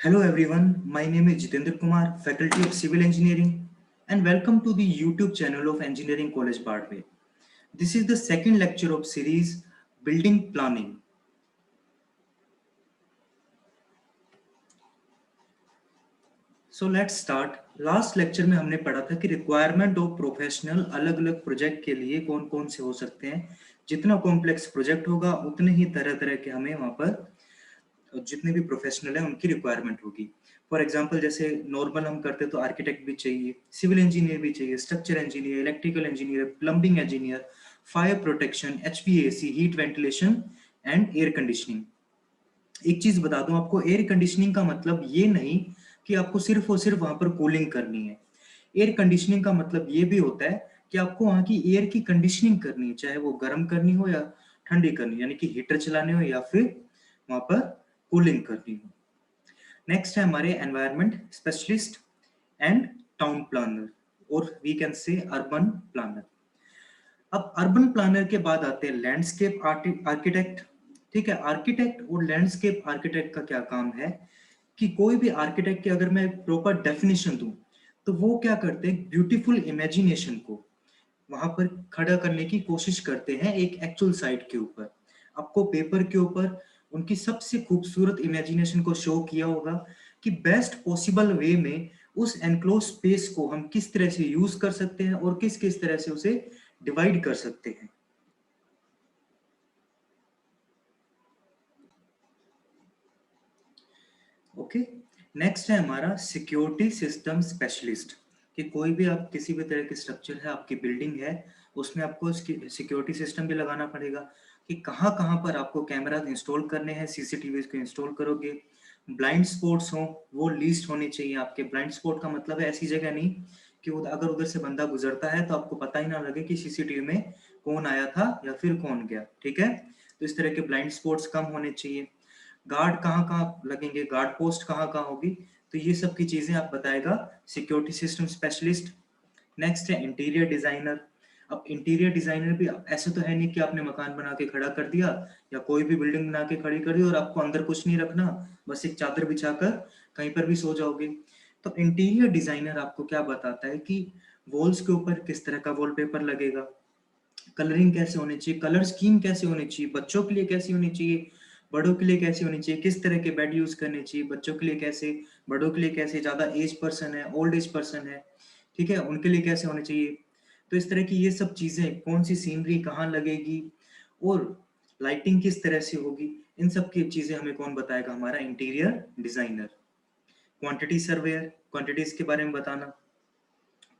Hello everyone, my name is Jitendra Kumar, Faculty of Civil Engineering, and welcome to the YouTube channel of Engineering College Bardway. This is the second lecture of series Building Planning. So let's start. Last lecture में हमने पढ़ा था कि requirement of professional अलग अलग project के लिए कौन कौन से हो सकते हैं। जितना कॉम्प्लेक्स प्रोजेक्ट होगा उतने ही तरह तरह के हमें वहाँ पर जितने भी प्रोफेशनल है उनकी रिक्वायरमेंट होगी। फॉर एग्जांपल जैसे नॉर्मल हम करते तो आर्किटेक्ट भी चाहिए, सिविल इंजीनियर भी चाहिए, structure engineer, electrical engineer, plumbing engineer, fire protection, HVAC, heat ventilation and air conditioning. एक चीज बता दूं आपको, एयर कंडीशनिंग का मतलब ये नहीं कि आपको सिर्फ और सिर्फ वहां पर कूलिंग करनी है। एयर कंडीशनिंग का मतलब ये भी होता है कि आपको वहां की एयर की कंडीशनिंग करनी है, चाहे वो गर्म करनी हो या ठंडी करनी, यानी कि हीटर चलाने हो या फिर वहां पर कूलिंग करनी हो। नेक्स्ट है हमारे environment specialist and town planner, और we can say urban planner. अब अर्बन प्लानर के बाद आते हैं लैंडस्केप आर्किटेक्ट। ठीक है, आर्किटेक्ट और लैंडस्केप आर्किटेक्ट का क्या काम है कि कोई भी आर्किटेक्ट की अगर मैं प्रॉपर डेफिनेशन दूं तो वो क्या करते हैं, ब्यूटीफुल इमेजिनेशन को वहां पर खड़ा करने की कोशिश करते हैं एक एक्चुअल साइट के ऊपर। आपको पेपर के ऊपर उनकी सबसे खूबसूरत इमेजिनेशन को शो किया होगा कि बेस्ट पॉसिबल वे में उस एनक्लोज स्पेस को हम किस तरह से यूज कर सकते हैं और किस किस तरह से उसे डिवाइड कर सकते हैं। ओके, नेक्स्ट है हमारा सिक्योरिटी सिस्टम स्पेशलिस्ट। कि कोई भी आप किसी भी तरह की स्ट्रक्चर है, आपकी बिल्डिंग है, उसमें आपको सिक्योरिटी सिस्टम भी लगाना पड़ेगा कि कहाँ कहाँ पर आपको कैमरा इंस्टॉल करने हैं, सीसीटीवी को इंस्टॉल करोगे। ब्लाइंड स्पॉट्स हो वो लीस्ट होने चाहिए आपके। ब्लाइंड स्पॉट का मतलब है ऐसी जगह नहीं कि अगर उधर से बंदा गुजरता है तो आपको पता ही ना लगे कि सीसीटीवी में कौन आया था या फिर कौन गया। ठीक है, तो इस तरह के ब्लाइंड स्पॉट्स कम होने चाहिए। गार्ड कहाँ कहाँ लगेंगे, गार्ड पोस्ट कहाँ कहाँ होगी, तो ये सब की चीजें आप बताएगा सिक्योरिटी सिस्टम स्पेशलिस्ट। नेक्स्ट है इंटीरियर डिजाइनर। अब इंटीरियर डिजाइनर भी ऐसे तो है नहीं कि आपने मकान बना के खड़ा कर दिया या कोई भी बिल्डिंग बना के खड़ी कर दी और आपको अंदर कुछ नहीं रखना, बस एक चादर बिछाकर कहीं पर भी सो जाओगे। तो इंटीरियर डिजाइनर आपको क्या बताता है कि वॉल्स के ऊपर किस तरह का वॉलपेपर लगेगा, कलरिंग कैसे होनी चाहिए, कलर स्कीम कैसे होनी चाहिए, बच्चों के लिए कैसी होनी चाहिए, बड़ों के लिए कैसी होनी चाहिए, किस तरह के बेड यूज करने चाहिए, बच्चों के लिए कैसे, बड़ों के लिए कैसे, ज्यादा एज पर्सन है, ओल्ड एज पर्सन है, ठीक है, उनके लिए कैसे होने चाहिए। तो इस तरह की ये सब चीजें, कौन सी सीनरी कहाँ लगेगी और लाइटिंग किस तरह से होगी, इन सब की चीजें हमें कौन बताएगा, हमारा interior designer. Quantity surveyor, quantities के बारे में बताना।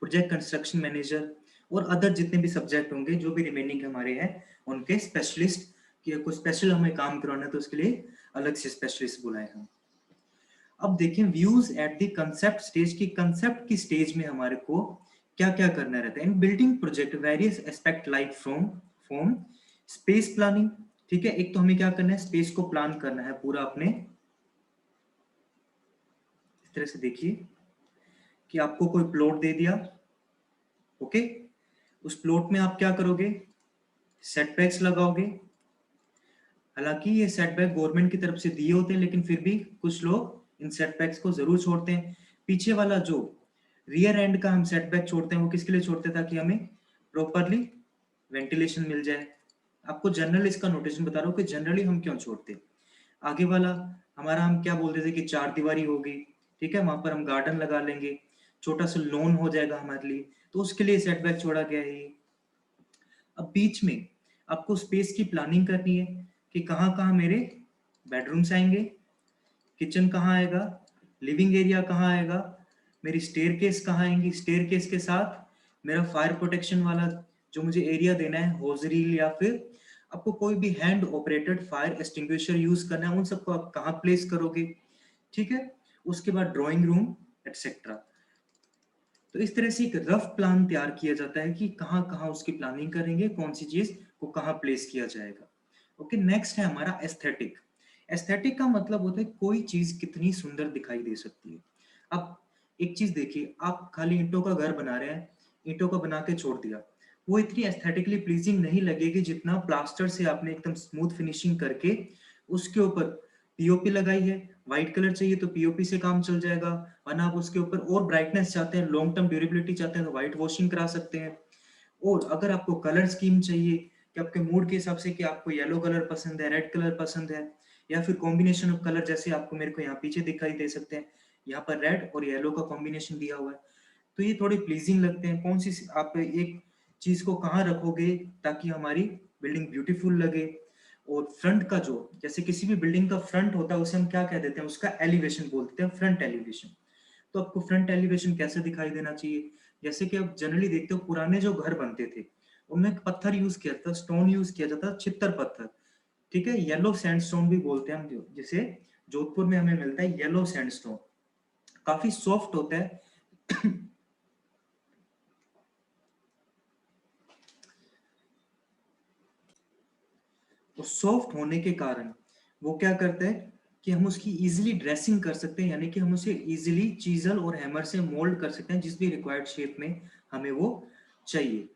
प्रोजेक्ट कंस्ट्रक्शन मैनेजर और अदर जितने भी सब्जेक्ट होंगे जो भी रिमेनिंग हमारे हैं उनके स्पेशलिस्ट, कि कुछ स्पेशल हमें काम करवाना है तो उसके लिए अलग से स्पेशलिस्ट बुलाए हम। अब देखें views at the concept stage की, कंसेप्ट की स्टेज में हमारे को क्या क्या करना रहता है इन building project, various aspect like from form space planning. ठीक है, एक तो हमें क्या करना है, स्पेस को प्लान करना है पूरा अपने। इस तरह से देखिए कि आपको कोई प्लॉट दे दिया, ओके, उस प्लॉट में आप क्या करोगे, सेटबैक्स लगाओगे। हालांकि ये सेटबैक गवर्नमेंट की तरफ से दिए होते हैं लेकिन फिर भी कुछ लोग इन सेटबैक्स को जरूर छोड़ते हैं। पीछे वाला जो रियर एंड का हम सेटबैक छोड़ते हैं वो किसके लिए छोड़ते हैं, ताकि हमें प्रॉपरली वेंटिलेशन मिल जाए। आपको जनरल इसका नोटेशन बता रहा हूँ कि जनरली हम क्यों छोड़ते हैं। आगे वाला हमारा हम क्या बोलते थे कि चार दीवारी होगी, ठीक है, वहां पर हम गार्डन लगा लेंगे, छोटा सा लॉन हो जाएगा हमारे लिए, तो उसके लिए सेटबैक छोड़ा गया है। अब बीच में आपको स्पेस की प्लानिंग करनी है कि कहाँ कहाँ मेरे बेडरूम्स आएंगे, किचन कहाँ आएगा, लिविंग एरिया कहाँ आएगा, मेरी स्टेयरकेस कहाँ आएंगी, स्टेयरकेस के साथ मेरा फायर प्रोटेक्शन वाला जो मुझे एरिया देना है, होजरील या फिर आपको कोई भी hand operated fire extinguisher use करना है, उन सबको आप कहाँ प्लेस करोगे। ठीक है, उसके बाद ड्राइंग रूम एटसेट्रा। तो इस तरह से एक रफ प्लान तैयार किया जाता है कि कहाँ कहाँ उसकी प्लानिंग करेंगे, कौन सी चीज को कहाँ प्लेस किया जाएगा। ओके, नेक्स्ट है हमारा एस्थेटिक। एस्थेटिक का मतलब होता है कोई चीज कितनी सुंदर दिखाई दे सकती है। अब एक चीज देखिए, आप खाली ईंटों का घर बना रहे हैं, ईंटों का बना के छोड़ दिया, वो इतनी एस्थेटिकली प्लीजिंग नहीं लगेगी जितना प्लास्टर से आपने एकदम स्मूथ फिनिशिंग करके उसके ऊपर पीओपी लगाई है, व्हाइट कलर चाहिए तो पीओपी से काम चल जाएगा, वरना आप उसके ऊपर और ब्राइटनेस चाहते हैं, लॉन्ग टर्म ड्यूरेबिलिटी चाहते हैं तो व्हाइट वॉशिंग करा सकते हैं। और अगर आपको कलर स्कीम चाहिए कि आपके मूड के हिसाब से कि आपको येलो कलर पसंद है, रेड कलर पसंद है, या फिर कॉम्बिनेशन ऑफ कलर, जैसे आपको मेरे को यहाँ पीछे दिखाई दे सकते हैं, यहाँ पर रेड और येलो का कॉम्बिनेशन दिया हुआ है, तो ये थोड़े प्लीजिंग लगते हैं। कौन सी आप एक चीज को कहाँ रखोगे ताकि हमारी बिल्डिंग ब्यूटीफुल लगे। और फ्रंट का जो, जैसे किसी भी बिल्डिंग का फ्रंट होता है उसे हम क्या कह देते हैं, उसका एलिवेशन बोलते हैं, फ्रंट एलिवेशन। तो आपको फ्रंट एलिवेशन कैसे दिखाई देना चाहिए, जैसे कि आप जनरली देखते हो पुराने जो घर बनते थे उनमें पत्थर यूज किया था, स्टोन यूज किया जाता, छित्तर पत्थर, ठीक है, येलो सैंडस्टोन भी बोलते हैं हम, जिसे जोधपुर में हमें मिलता है येलो सैंडस्टोन, काफी सॉफ्ट होता है। और सॉफ्ट होने के कारण वो क्या करता है कि हम उसकी इजीली ड्रेसिंग कर सकते हैं, यानी कि हम उसे इजीली चीजल और हैमर से मोल्ड कर सकते हैं जिस भी रिक्वायर्ड शेप में हमें वो चाहिए।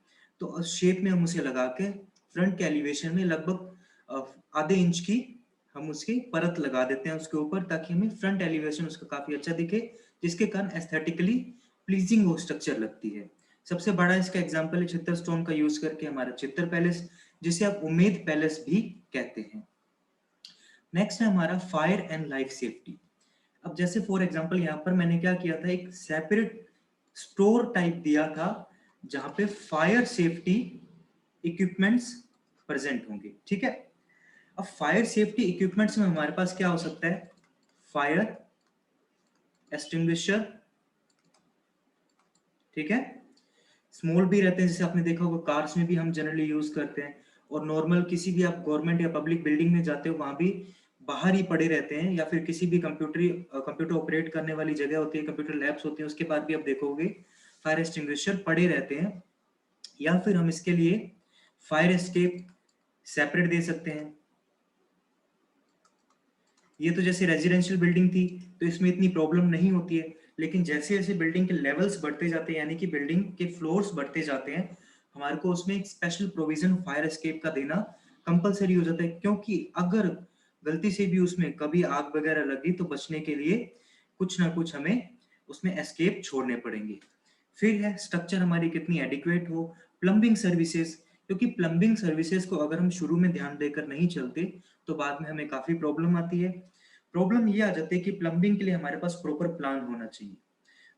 तो उस शेप में हम उसे लगा के फ्रंट के एलिवेशन में लगभग आधे इंच की हम उसकी परत लगा देते हैं उसके ऊपर, ताकि हमें फ्रंट एलिवेशन उसका काफी अच्छा दिखे, जिसके कारण एस्थेटिकली प्लीजिंग वो स्ट्रक्चर लगती है। सबसे बड़ा इसका एग्जाम्पल है चित्तर स्टोन का यूज करके हमारा चित्तर पैलेस, जिसे आप उम्मीद पैलेस भी कहते हैं। नेक्स्ट है हमारा फायर एंड लाइफ सेफ्टी। अब जैसे फॉर एग्जांपल यहाँ पर मैंने क्या किया था, एक सेपरेट स्टोर टाइप दिया था जहां पे फायर सेफ्टी इक्विपमेंट्स प्रेजेंट होंगे, ठीक है। अब फायर सेफ्टी इक्विपमेंट्स में हमारे पास क्या हो सकता है, फायर एक्सटिंग्विशर, ठीक है, स्मॉल भी रहते हैं जैसे आपने देखा होगा कार्स में भी हम जनरली यूज करते हैं, और नॉर्मल किसी भी आप गवर्नमेंट या पब्लिक बिल्डिंग में जाते हो वहां भी बाहर ही पड़े रहते हैं, या फिर किसी भी कंप्यूटर ऑपरेट करने वाली जगह होती है, कंप्यूटर लैब्स होती है, उसके बाद भी आप देखोगे फायर एक्सटिंग्विशर पड़े रहते हैं। या फिर हम इसके लिए फायर एस्केप सेपरेट दे सकते हैं। ये तो जैसे रेजिडेंशियल बिल्डिंग थी तो इसमें इतनी प्रॉब्लम नहीं होती है, लेकिन जैसे जैसे बिल्डिंग के लेवल्स बढ़ते जाते हैं, यानी कि बिल्डिंग के फ्लोर्स बढ़ते जाते हैं, हमारे को उसमें एक स्पेशल प्रोविजन फायर एस्केप का देना कंपलसरी हो जाता है, क्योंकि अगर गलती से भी उसमें कभी आग वगैरह लगी तो बचने के लिए कुछ ना कुछ हमें उसमें एस्केप छोड़ने पड़ेंगे। फिर है स्ट्रक्चर हमारी कितनी एडिक्वेट हो, प्लम्बिंग सर्विसेज, क्योंकि प्लम्बिंग सर्विसेज को अगर हम शुरू में ध्यान देकर नहीं चलते तो बाद में हमें काफी प्रॉब्लम आती है। प्रॉब्लम ये आ जाती है कि प्लम्बिंग के लिए हमारे पास प्रॉपर प्लान होना चाहिए,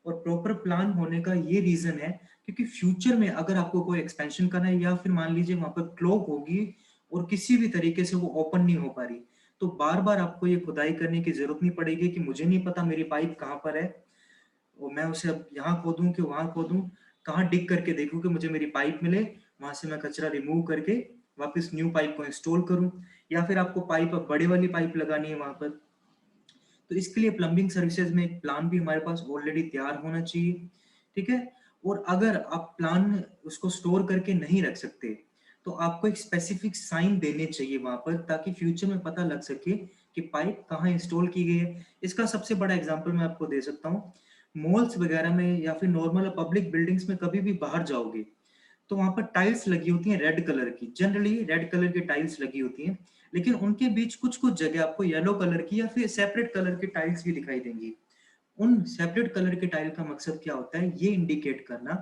और प्रॉपर प्लान होने का ये रीजन है क्योंकि फ्यूचर में अगर आपको कोई एक्सपेंशन करना है, या फिर मान लीजिए वहां पर क्लॉग होगी और किसी भी तरीके से वो ओपन नहीं हो पा रही, तो बार बार आपको ये खुदाई करने की जरूरत नहीं पड़ेगी कि मुझे नहीं पता मेरी पाइप कहाँ पर है, और मैं उसे अब यहाँ खोदूं कि वहां खोदूं, कहाँ डिग करके देखूं कि मुझे मेरी पाइप मिले, वहां से मैं कचरा रिमूव करके वापस न्यू पाइप को इंस्टॉल करूं, या फिर आपको पाइप, अब बड़े वाली पाइप लगानी है वहां पर, तो इसके लिए प्लम्बिंग सर्विसेज में एक प्लान भी हमारे पास ऑलरेडी तैयार होना चाहिए, ठीक है। और अगर आप प्लान उसको स्टोर करके नहीं रख सकते तो आपको एक स्पेसिफिक साइन देने चाहिए वहां पर, ताकि फ्यूचर में पता लग सके कि पाइप कहाँ इंस्टॉल की गई है। इसका सबसे बड़ा एग्जांपल मैं आपको दे सकता हूँ, मॉल्स वगैरह में या फिर नॉर्मल पब्लिक बिल्डिंग्स में कभी भी बाहर जाओगे तो वहां पर टाइल्स लगी होती हैं रेड कलर की, जनरली रेड कलर की टाइल्स लगी होती हैं, लेकिन उनके बीच कुछ कुछ जगह आपको येलो कलर की या फिर सेपरेट कलर की टाइल्स भी दिखाई देंगी। उन सेपरेट कलर के टाइल का मकसद क्या होता है, ये इंडिकेट करना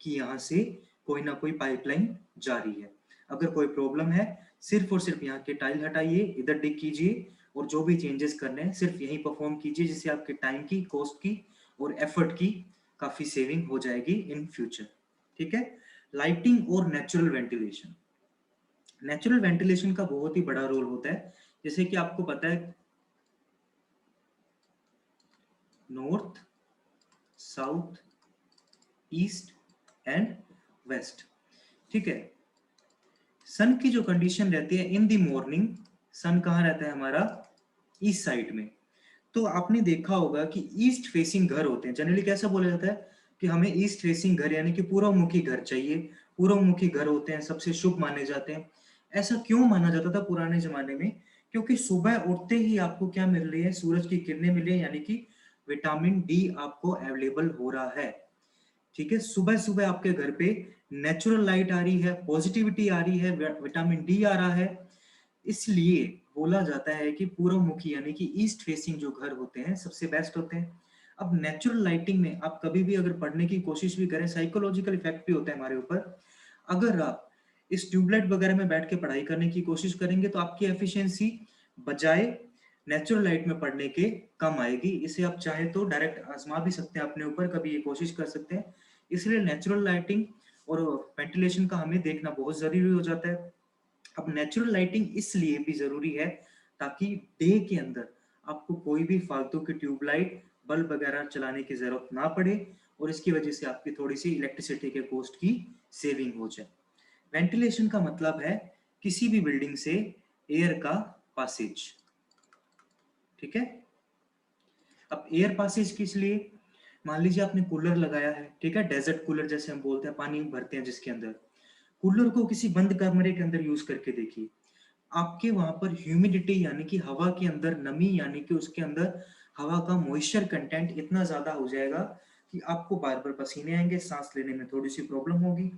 कि यहाँ से कोई ना कोई पाइपलाइन जारी है। अगर कोई प्रॉब्लम है सिर्फ और सिर्फ यहाँ के टाइल हटाइए, इधर डिग कीजिए, और जो भी चेंजेस करने हैं सिर्फ यही परफॉर्म कीजिए, जिससे आपके टाइम की, कॉस्ट की और एफर्ट की काफी सेविंग हो जाएगी इन फ्यूचर, ठीक है। लाइटिंग और नेचुरल वेंटिलेशन, नेचुरल वेंटिलेशन का बहुत ही बड़ा रोल होता है। जैसे कि आपको पता है north, south, east and west, ठीक है। सन की जो कंडीशन रहती है इन द मॉर्निंग, सन कहाँ रहता है हमारा, ईस्ट साइड में। तो आपने देखा होगा कि ईस्ट फेसिंग घर होते हैं, जनरली कैसा बोला जाता है कि हमें ईस्ट फेसिंग घर यानी कि पूर्वमुखी घर चाहिए, पूर्वमुखी घर होते हैं सबसे शुभ माने जाते हैं। ऐसा क्यों माना जाता था पुराने जमाने में, क्योंकि सुबह उठते ही आपको क्या मिल रही है, सूरज की किरणें मिल रही है, यानी कि विटामिन डी आपको अवेलेबल हो रहा है, ठीक है। सुबह सुबह आपके घर पे नेचुरल लाइट आ रही है, पॉजिटिविटी आ रही है, विटामिन डी आ रहा है, इसलिए बोला जाता है कि पूर्व मुखी यानी कि ईस्ट फेसिंग जो घर होते हैं सबसे बेस्ट होते हैं। अब नेचुरल लाइटिंग में आप कभी भी अगर पढ़ने की कोशिश भी करें, साइकोलॉजिकल इफेक्ट भी होता है हमारे ऊपर। अगर आप इस ट्यूबलाइट वगैरह में बैठ के पढ़ाई करने की कोशिश करेंगे तो आपकी एफिशिएंसी बजाय नेचुरल लाइट में पढ़ने के कम आएगी। इसे आप चाहे तो डायरेक्ट आजमा भी सकते हैं अपने ऊपर, कभी ये कोशिश कर सकते हैं। इसलिए नेचुरल लाइटिंग और वेंटिलेशन का हमें देखना बहुत जरूरी हो जाता है। अब नेचुरल लाइटिंग इसलिए भी जरूरी है ताकि डे के अंदर आपको कोई भी फालतू की ट्यूबलाइट बल्ब वगैरह चलाने की जरूरत ना पड़े और इसकी वजह से आपकी थोड़ी सी इलेक्ट्रिसिटी के कॉस्ट की सेविंग हो जाए। वेंटिलेशन का मतलब है किसी भी बिल्डिंग से एयर का पासेज। ठीक है। अब एयर पासेज किस लिए? मान लीजिए आपने कूलर लगाया है, ठीक है, डेजर्ट कूलर जैसे हम बोलते हैं, पानी भरते हैं जिसके अंदर। कूलर को किसी बंद कमरे के अंदर यूज करके देखिए, आपके वहां पर ह्यूमिडिटी यानी कि हवा के अंदर नमी यानी कि उसके अंदर हवा का मॉइस्चर कंटेंट इतना ज्यादा हो जाएगा कि आपको बार बार पसीने आएंगे, सांस लेने में थोड़ी सी प्रॉब्लम होगी।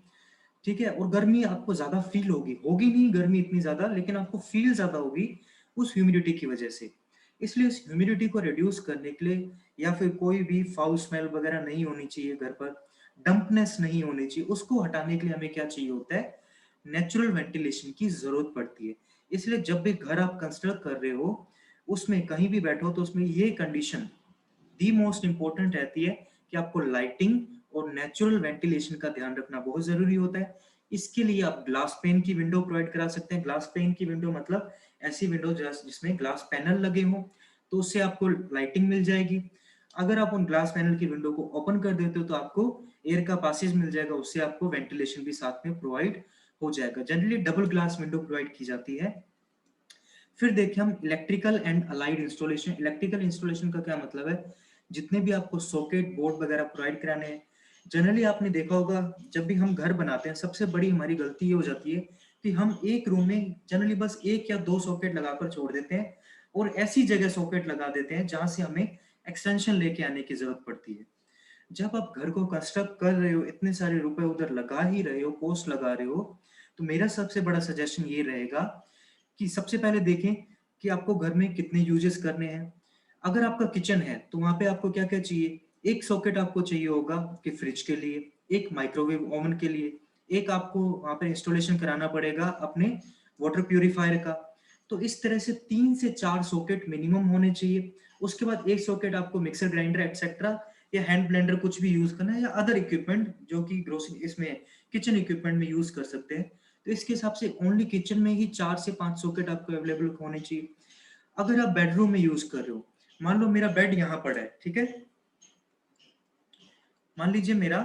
ठीक है। और गर्मी आपको ज्यादा फील होगी, होगी नहीं गर्मी इतनी ज्यादा, लेकिन आपको फील ज्यादा होगी उस ह्यूमिडिटी की वजह से। इसलिए उस ह्यूमिडिटी को रिड्यूस करने के लिए, या फिर कोई भी फाउल स्मेल वगैरह नहीं होनी चाहिए घर पर, डंपनेस नहीं होनी चाहिए, उसको हटाने के लिए हमें क्या चाहिए होता है? नेचुरल वेंटिलेशन की जरूरत पड़ती है। इसलिए जब भी घर आप कंस्ट्रक्ट कर रहे हो, उसमें कहीं भी बैठो तो उसमें ये कंडीशन दी मोस्ट इंपॉर्टेंट रहती है कि आपको लाइटिंग और नेचुरल वेंटिलेशन का ध्यान रखना बहुत जरूरी होता है। इसके लिए आप ग्लास पेन की विंडो प्रोवाइड करा सकते हैं। ग्लास पेन की विंडो मतलब ऐसी विंडो जिसमें ग्लास पैनल लगे हो, तो उससे आपको लाइटिंग मिल जाएगी। अगर आप उन ग्लास पैनल की विंडो को ओपन कर देते हो तो आपको एयर का पासेज मिल जाएगा, उससे आपको वेंटिलेशन भी साथ में प्रोवाइड हो जाएगा। Generally double glass window provide की जाती है। फिर देखें हम electrical and allied installation. Electrical installation का क्या मतलब है? जितने भी आपको सॉकेट बोर्ड वगैरह प्रोवाइड कराने हैं। जनरली आपने देखा होगा जब भी हम घर बनाते हैं सबसे बड़ी हमारी गलती ये हो जाती है कि हम एक रूम में जनरली बस एक या दो सॉकेट लगाकर छोड़ देते हैं और ऐसी जगह सॉकेट लगा देते हैं जहां से हमें एक्सटेंशन लेके आने की जरूरत पड़ती है। जब आप घर को कंस्ट्रक्ट कर रहे हो, इतने सारे रुपए उधर लगा ही रहे हो, कॉस्ट लगा रहे हो, तो मेरा सबसे बड़ा सजेशन ये रहेगा कि सबसे पहले देखें कि आपको घर में कितने यूजेस करने हैं। अगर आपका किचन है तो वहां पे आपको क्या क्या चाहिए? एक सॉकेट आपको चाहिए होगा कि फ्रिज के लिए, एक माइक्रोवेव ओवन के लिए, एक आपको वहां पे इंस्टॉलेशन कराना पड़ेगा अपने वाटर प्यूरिफायर का। तो इस तरह से 3 से 4 सॉकेट मिनिमम होने चाहिए। उसके बाद एक सॉकेट आपको मिक्सर ग्राइंडर एक्सेट्रा या हैंड ब्लेंडर कुछ भी यूज करना है, या अदर इक्विपमेंट जो कि ग्रोसरी इसमें किचन इक्विपमेंट में यूज कर सकते हैं। तो इसके हिसाब से ओनली किचन में ही 4 से 5 सॉकेट आपको अवेलेबल होने चाहिए। अगर आप बेडरूम में यूज कर रहे हो, मान लो मेरा बेड यहाँ पड़ा है, ठीक है, मान लीजिए मेरा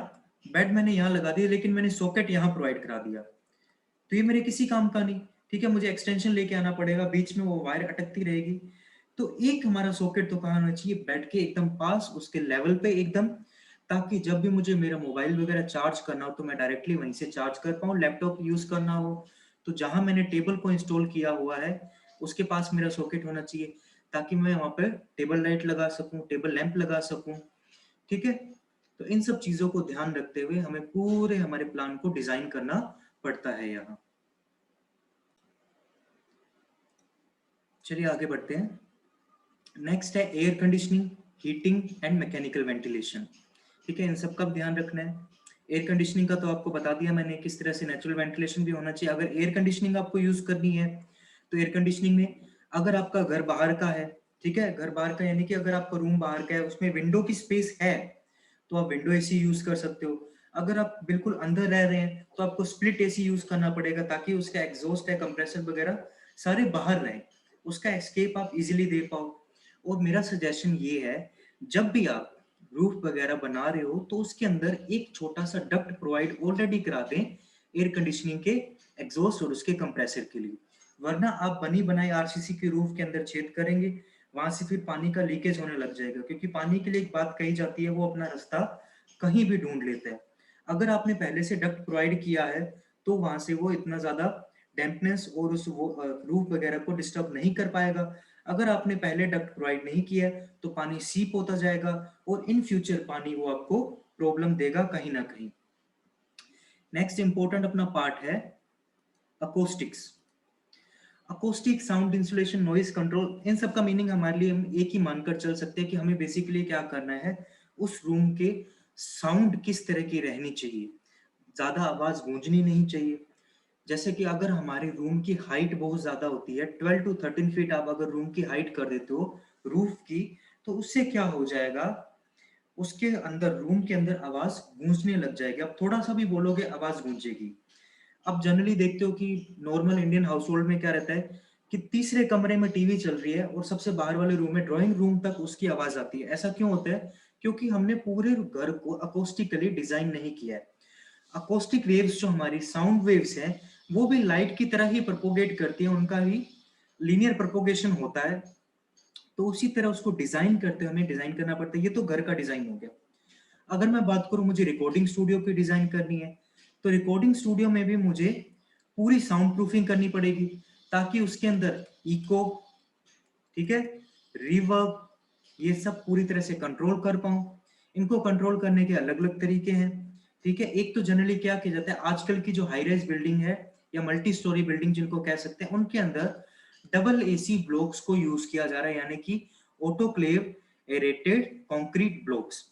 बेड मैंने यहाँ लगा दिया लेकिन मैंने सॉकेट यहाँ प्रोवाइड करा दिया, तो ये मेरे किसी काम का नहीं। ठीक है, मुझे एक्सटेंशन लेके आना पड़ेगा, बीच में वो वायर अटकती रहेगी। तो एक हमारा सॉकेट तो कहाँ होना चाहिए? बेड के एकदम पास, उसके लेवल पे एकदम, ताकि जब भी मुझे मेरा मोबाइल वगैरह चार्ज करना हो तो मैं डायरेक्टली वहीं से चार्ज कर पाऊँ, लैपटॉप यूज करना हो तो जहां मैंने टेबल को इंस्टॉल किया हुआ है उसके पास मेरा सॉकेट होना चाहिए, ताकि मैं वहां पर टेबल लाइट लगा सकूं, टेबल लैंप लगा सकूं। ठीक है। तो इन सब चीजों को ध्यान रखते हुए हमें पूरे हमारे प्लान को डिजाइन करना पड़ता है यहाँ। चलिए आगे बढ़ते हैं। नेक्स्ट है air conditioning, heating and mechanical ventilation. ठीक है, इन सब का ध्यान रखना है। एयर कंडीशनिंग का तो आपको बता दिया मैंने किस तरह से नेचुरल वेंटिलेशन भी होना चाहिए। अगर एयर कंडीशनिंग आपको यूज करनी है तो एयर कंडीशनिंग में, अगर आपका घर बाहर का है, ठीक है, घर बाहर का यानी कि अगर आपका रूम बाहर का है, उसमें विंडो की स्पेस है तो आप विंडो एसी यूज कर सकते हो। अगर आप बिल्कुल अंदर रह रहे हैं तो आपको स्प्लिट एसी यूज करना पड़ेगा, ताकि उसका एग्जॉस्ट है, कंप्रेसर वगैरह सारे बाहर रहें, उसका एस्केप आप इजीली दे पाओ। और मेरा सजेशन ये है, जब भी आप रूफ वगैरह बना रहे हो तो उसके अंदर एक छोटा सा डक्ट प्रोवाइड ऑलरेडी करा दें एयर कंडीशनिंग के एग्जॉस्ट और उसके कंप्रेसर के लिए। वरना आप बनी बनाई आरसीसी के रूफ के अंदर छेद करेंगे, वहां से फिर पानी का लीकेज होने लग जाएगा, क्योंकि पानी के लिए एक बात कही जाती है, वो अपना रास्ता कहीं भी ढूंढ लेता है। अगर आपने पहले से डक्ट प्रोवाइड किया है तो वहां से वो इतना ज्यादा डैम्पनेस और उस रूफ वगैरह को डिस्टर्ब नहीं कर पाएगा। अगर आपने पहले डक्ट प्रोवाइड नहीं किया है तो पानी सीप होता जाएगा और इन फ्यूचर पानी वो आपको प्रॉब्लम देगा कहीं ना कहीं। नेक्स्ट इंपॉर्टेंट अपना पार्ट है acoustics. Acoustic, sound insulation, noise control, इन सब का मीनिंग हमारे लिए हम एक ही मानकर चल सकते हैं कि हमें बेसिकली क्या करना है, उस रूम के साउंड किस तरह की रहनी चाहिए। ज्यादा आवाज गूंजनी नहीं चाहिए। जैसे कि अगर हमारे रूम की हाइट बहुत ज्यादा होती है, 12 to 13 फीट आप अगर रूम की हाइट कर देते हो रूफ की, तो उससे क्या हो जाएगा, उसके अंदर, रूम के अंदर आवाज गूंजने लग जाएगी। अब थोड़ा सा भी बोलोगे आवाज गूंजेगी। अब जनरली देखते हो कि नॉर्मल इंडियन हाउस होल्ड में क्या रहता है कि तीसरे कमरे में टीवी चल रही है और सबसे बाहर वाले रूम में, ड्राइंग रूम तक उसकी आवाज आती है। ऐसा क्यों होता है? क्योंकि हमने पूरे घर को अकोस्टिकली डिजाइन नहीं किया है। अकोस्टिक वेव्स जो हमारी साउंड वेव्स हैं, वो भी लाइट की तरह ही प्रोपोगेट करती है, उनका भी लीनियर प्रोपोगेशन होता है। तो उसी तरह उसको डिजाइन करते हमें डिजाइन करना पड़ता है। ये तो घर का डिजाइन हो गया। अगर मैं बात करूं मुझे रिकॉर्डिंग स्टूडियो की डिजाइन करनी है, तो रिकॉर्डिंग स्टूडियो में भी मुझे पूरी साउंड प्रूफिंग करनी पड़ेगी, ताकि उसके अंदर इको, ठीक है, रिवर्ब, ये सब पूरी तरह से कंट्रोल कर पाऊं। इनको कंट्रोल करने के अलग अलग तरीके हैं। ठीक है, एक तो जनरली क्या किया जाता है, आजकल की जो हाई राइज बिल्डिंग है या मल्टी स्टोरी बिल्डिंग जिनको कह सकते हैं, उनके अंदर डबल एसी ब्लॉक्स को यूज किया जा रहा है, यानी कि autoclave aerated concrete blocks.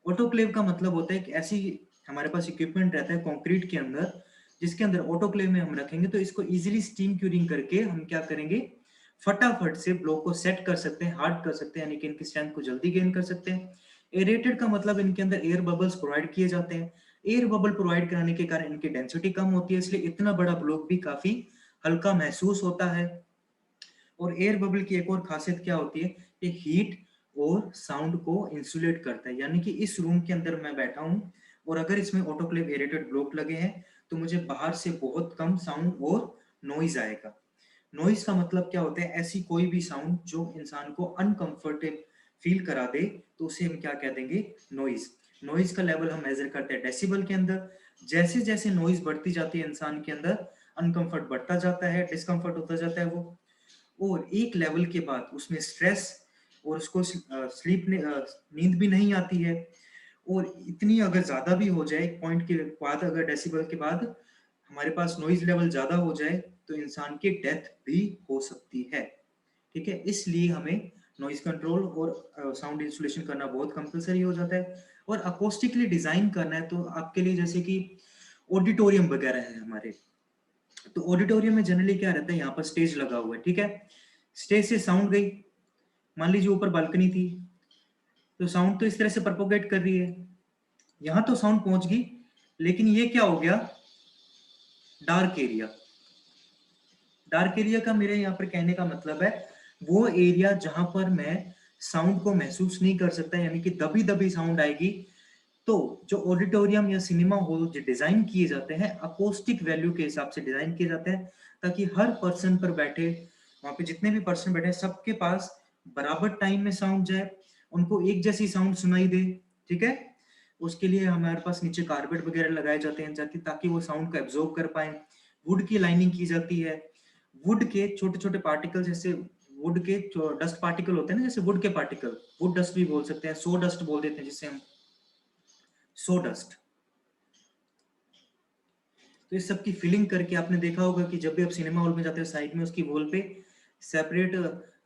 Autoclave का मतलब होता है कि ऐसी हमारे पास इक्विपमेंट रहता है कंक्रीट के अंदर, जिसके अंदर ऑटोक्लेव में हम रखेंगे तो इसको इजीली स्टीम क्यूरिंग करके हम क्या करेंगे, फटाफट से ब्लॉक को सेट कर सकते हैं, हार्ड कर सकते हैं, यानी कि इनकी स्ट्रेंथ को जल्दी गेन कर सकते हैं। एरेटेड का मतलब इनके अंदर एयर बबल्स प्रोवाइड किए जाते हैं। एयर बबल प्रोवाइड कराने के कारण इनकी डेंसिटी कम होती है, इसलिए इतना बड़ा ब्लॉक भी काफी हल्का महसूस होता है। और एयर बबल की एक और खासियत क्या होती है, ये हीट और साउंड को इंसुलेट करता है। यानी कि इस रूम के अंदर मैं बैठा हूं और अगर इसमें ऑटोक्लेव एरेटेड ब्लॉक लगे हैं, तो मुझे बाहर से बहुत कम साउंड और नॉइज आएगा। नॉइज का मतलब क्या होता है, ऐसी कोई भी साउंड जो इंसान को अनकंफर्टेबल फील करा दे, तो उसे हम क्या कह देंगे, नॉइज। नॉइज का लेवल हम मेजर करते हैं डेसिबल के अंदर। जैसे जैसे नॉइज बढ़ती जाती है इंसान के अंदर अनकंफर्ट बढ़ता जाता है, डिस्कंफर्ट होता जाता है वो। और एक लेवल के बाद उसमें स्ट्रेस और उसको स्लीप नींद भी नहीं आती है। और इतनी अगर ज्यादा भी हो जाए, एक पॉइंट के बाद, अगर डेसिबल के बाद हमारे पास नॉइज लेवल ज्यादा हो जाए, तो इंसान की डेथ भी हो सकती है। ठीक है, इसलिए हमें नॉइज कंट्रोल और साउंड इंसुलेशन करना बहुत कंपलसरी हो जाता है। और अकोस्टिकली डिजाइन करना है तो आपके लिए, जैसे कि ऑडिटोरियम वगैरह है हमारे, तो ऑडिटोरियम में जनरली क्या रहता है, यहाँ पर स्टेज लगा हुआ है, ठीक है, स्टेज से साउंड गई, मान लीजिए ऊपर बालकनी थी, तो साउंड तो इस तरह से प्रोपोगेट कर रही है, यहां तो साउंड पहुंच गई, लेकिन ये क्या हो गया, डार्क एरिया। डार्क एरिया का मेरे यहाँ पर कहने का मतलब है वो एरिया जहां पर मैं साउंड को महसूस नहीं कर सकता, यानी कि दबी दबी साउंड आएगी। तो जो ऑडिटोरियम या सिनेमा हॉल जो डिजाइन किए जाते हैं अकोस्टिक वैल्यू के हिसाब से डिजाइन किए जाते हैं, ताकि हर पर्सन पर बैठे, वहां पे जितने भी पर्सन बैठे सबके पास बराबर टाइम में साउंड जाए, उनको एक जैसी साउंड सुनाई दे। ठीक है, उसके लिए हमारे पास नीचे कारपेट वगैरह लगाए जाते हैं जाकि ताकि वो साउंड को एब्जॉर्ब कर पाए। वुड की लाइनिंग की जाती है। वुड के छोटे छोटे पार्टिकल, जैसे वुड के डस्ट पार्टिकल होते हैं ना, जैसे वुड के पार्टिकल, वुड डस्ट भी बोल सकते हैं, सो डस्ट बोल देते हैं जिससे हम, सो डस्ट। तो इस सब की फिलिंग करके आपने देखा होगा कि जब भी आप सिनेमा हॉल में जाते हो, साइड में उसकी वॉल पे सेपरेट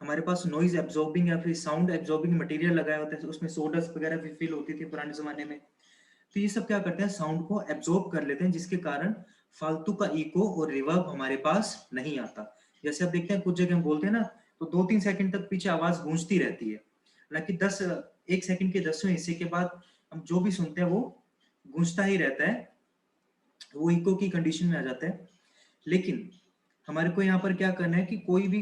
हमारे पास नॉइज एब्जॉर्बिंग या फिर साउंड एब्जॉर्बिंग मटेरियल लगाया होता है, उसमें सोडस्ट वगैरह भी फिल होती थी पुराने जमाने में। तो ये सब क्या करते हैं, साउंड को एब्जॉर्ब कर लेते हैं, जिसके कारण फालतू का इको और रिवर्ब हमारे पास नहीं आता। जैसे आप देखते हैं कुछ जगह हम बोलते हैं ना, तो 2-3 सेकंड तक पीछे आवाज गूंजती रहती है, हालांकि 1 सेकंड के 10वें हिस्से के बाद हम जो भी सुनते हैं वो गूंजता ही रहता है, वो इको की कंडीशन में आ जाता है। लेकिन हमारे को यहाँ पर क्या करना है कि कोई भी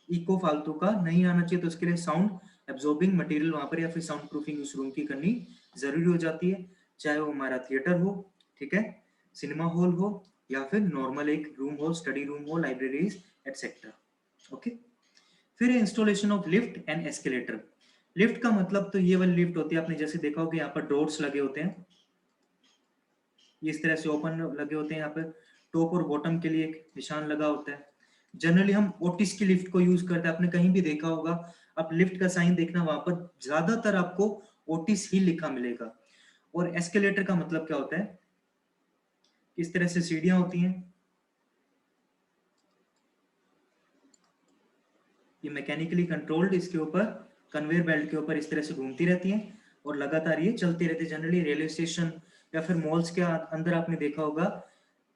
इको फालतू का नहीं आना चाहिए, तो उसके लिए साउंड एब्जॉर्बिंग मटेरियल वहां पर या फिर साउंड प्रूफिंग उस रूम की करनी जरूरी हो जाती है, चाहे वो हमारा थिएटर हो, ठीक है, सिनेमा हॉल हो, या फिर नॉर्मल एक रूम हो, स्टडी रूम हो, लाइब्रेरीज एटसेट्रा। ओके, फिर installation of lift and escalator. Lift का मतलब तो ये वाली लिफ्ट होती है, आपने जैसे देखा होगा यहाँ पर डोर्स लगे होते हैं, ये इस तरह से ओपन लगे होते हैं, यहाँ पे टॉप और बॉटम के लिए एक निशान लगा होता है। जनरली हम ओटिस की लिफ्ट को यूज करते हैं, आपने कहीं भी देखा होगा, आप लिफ्ट का साइन देखना, वहां पर ज्यादातर आपको ओटिस ही लिखा मिलेगा। और एस्केलेटर का मतलब क्या होता है, किस तरह से सीढ़ियां होती हैं, ये मैकेनिकली कंट्रोल्ड इसके ऊपर कन्वेयर बेल्ट के ऊपर इस तरह से घूमती रहती हैं और लगातार ये चलती रहती है। जनरली रेलवे स्टेशन या फिर मॉल्स के अंदर आपने देखा होगा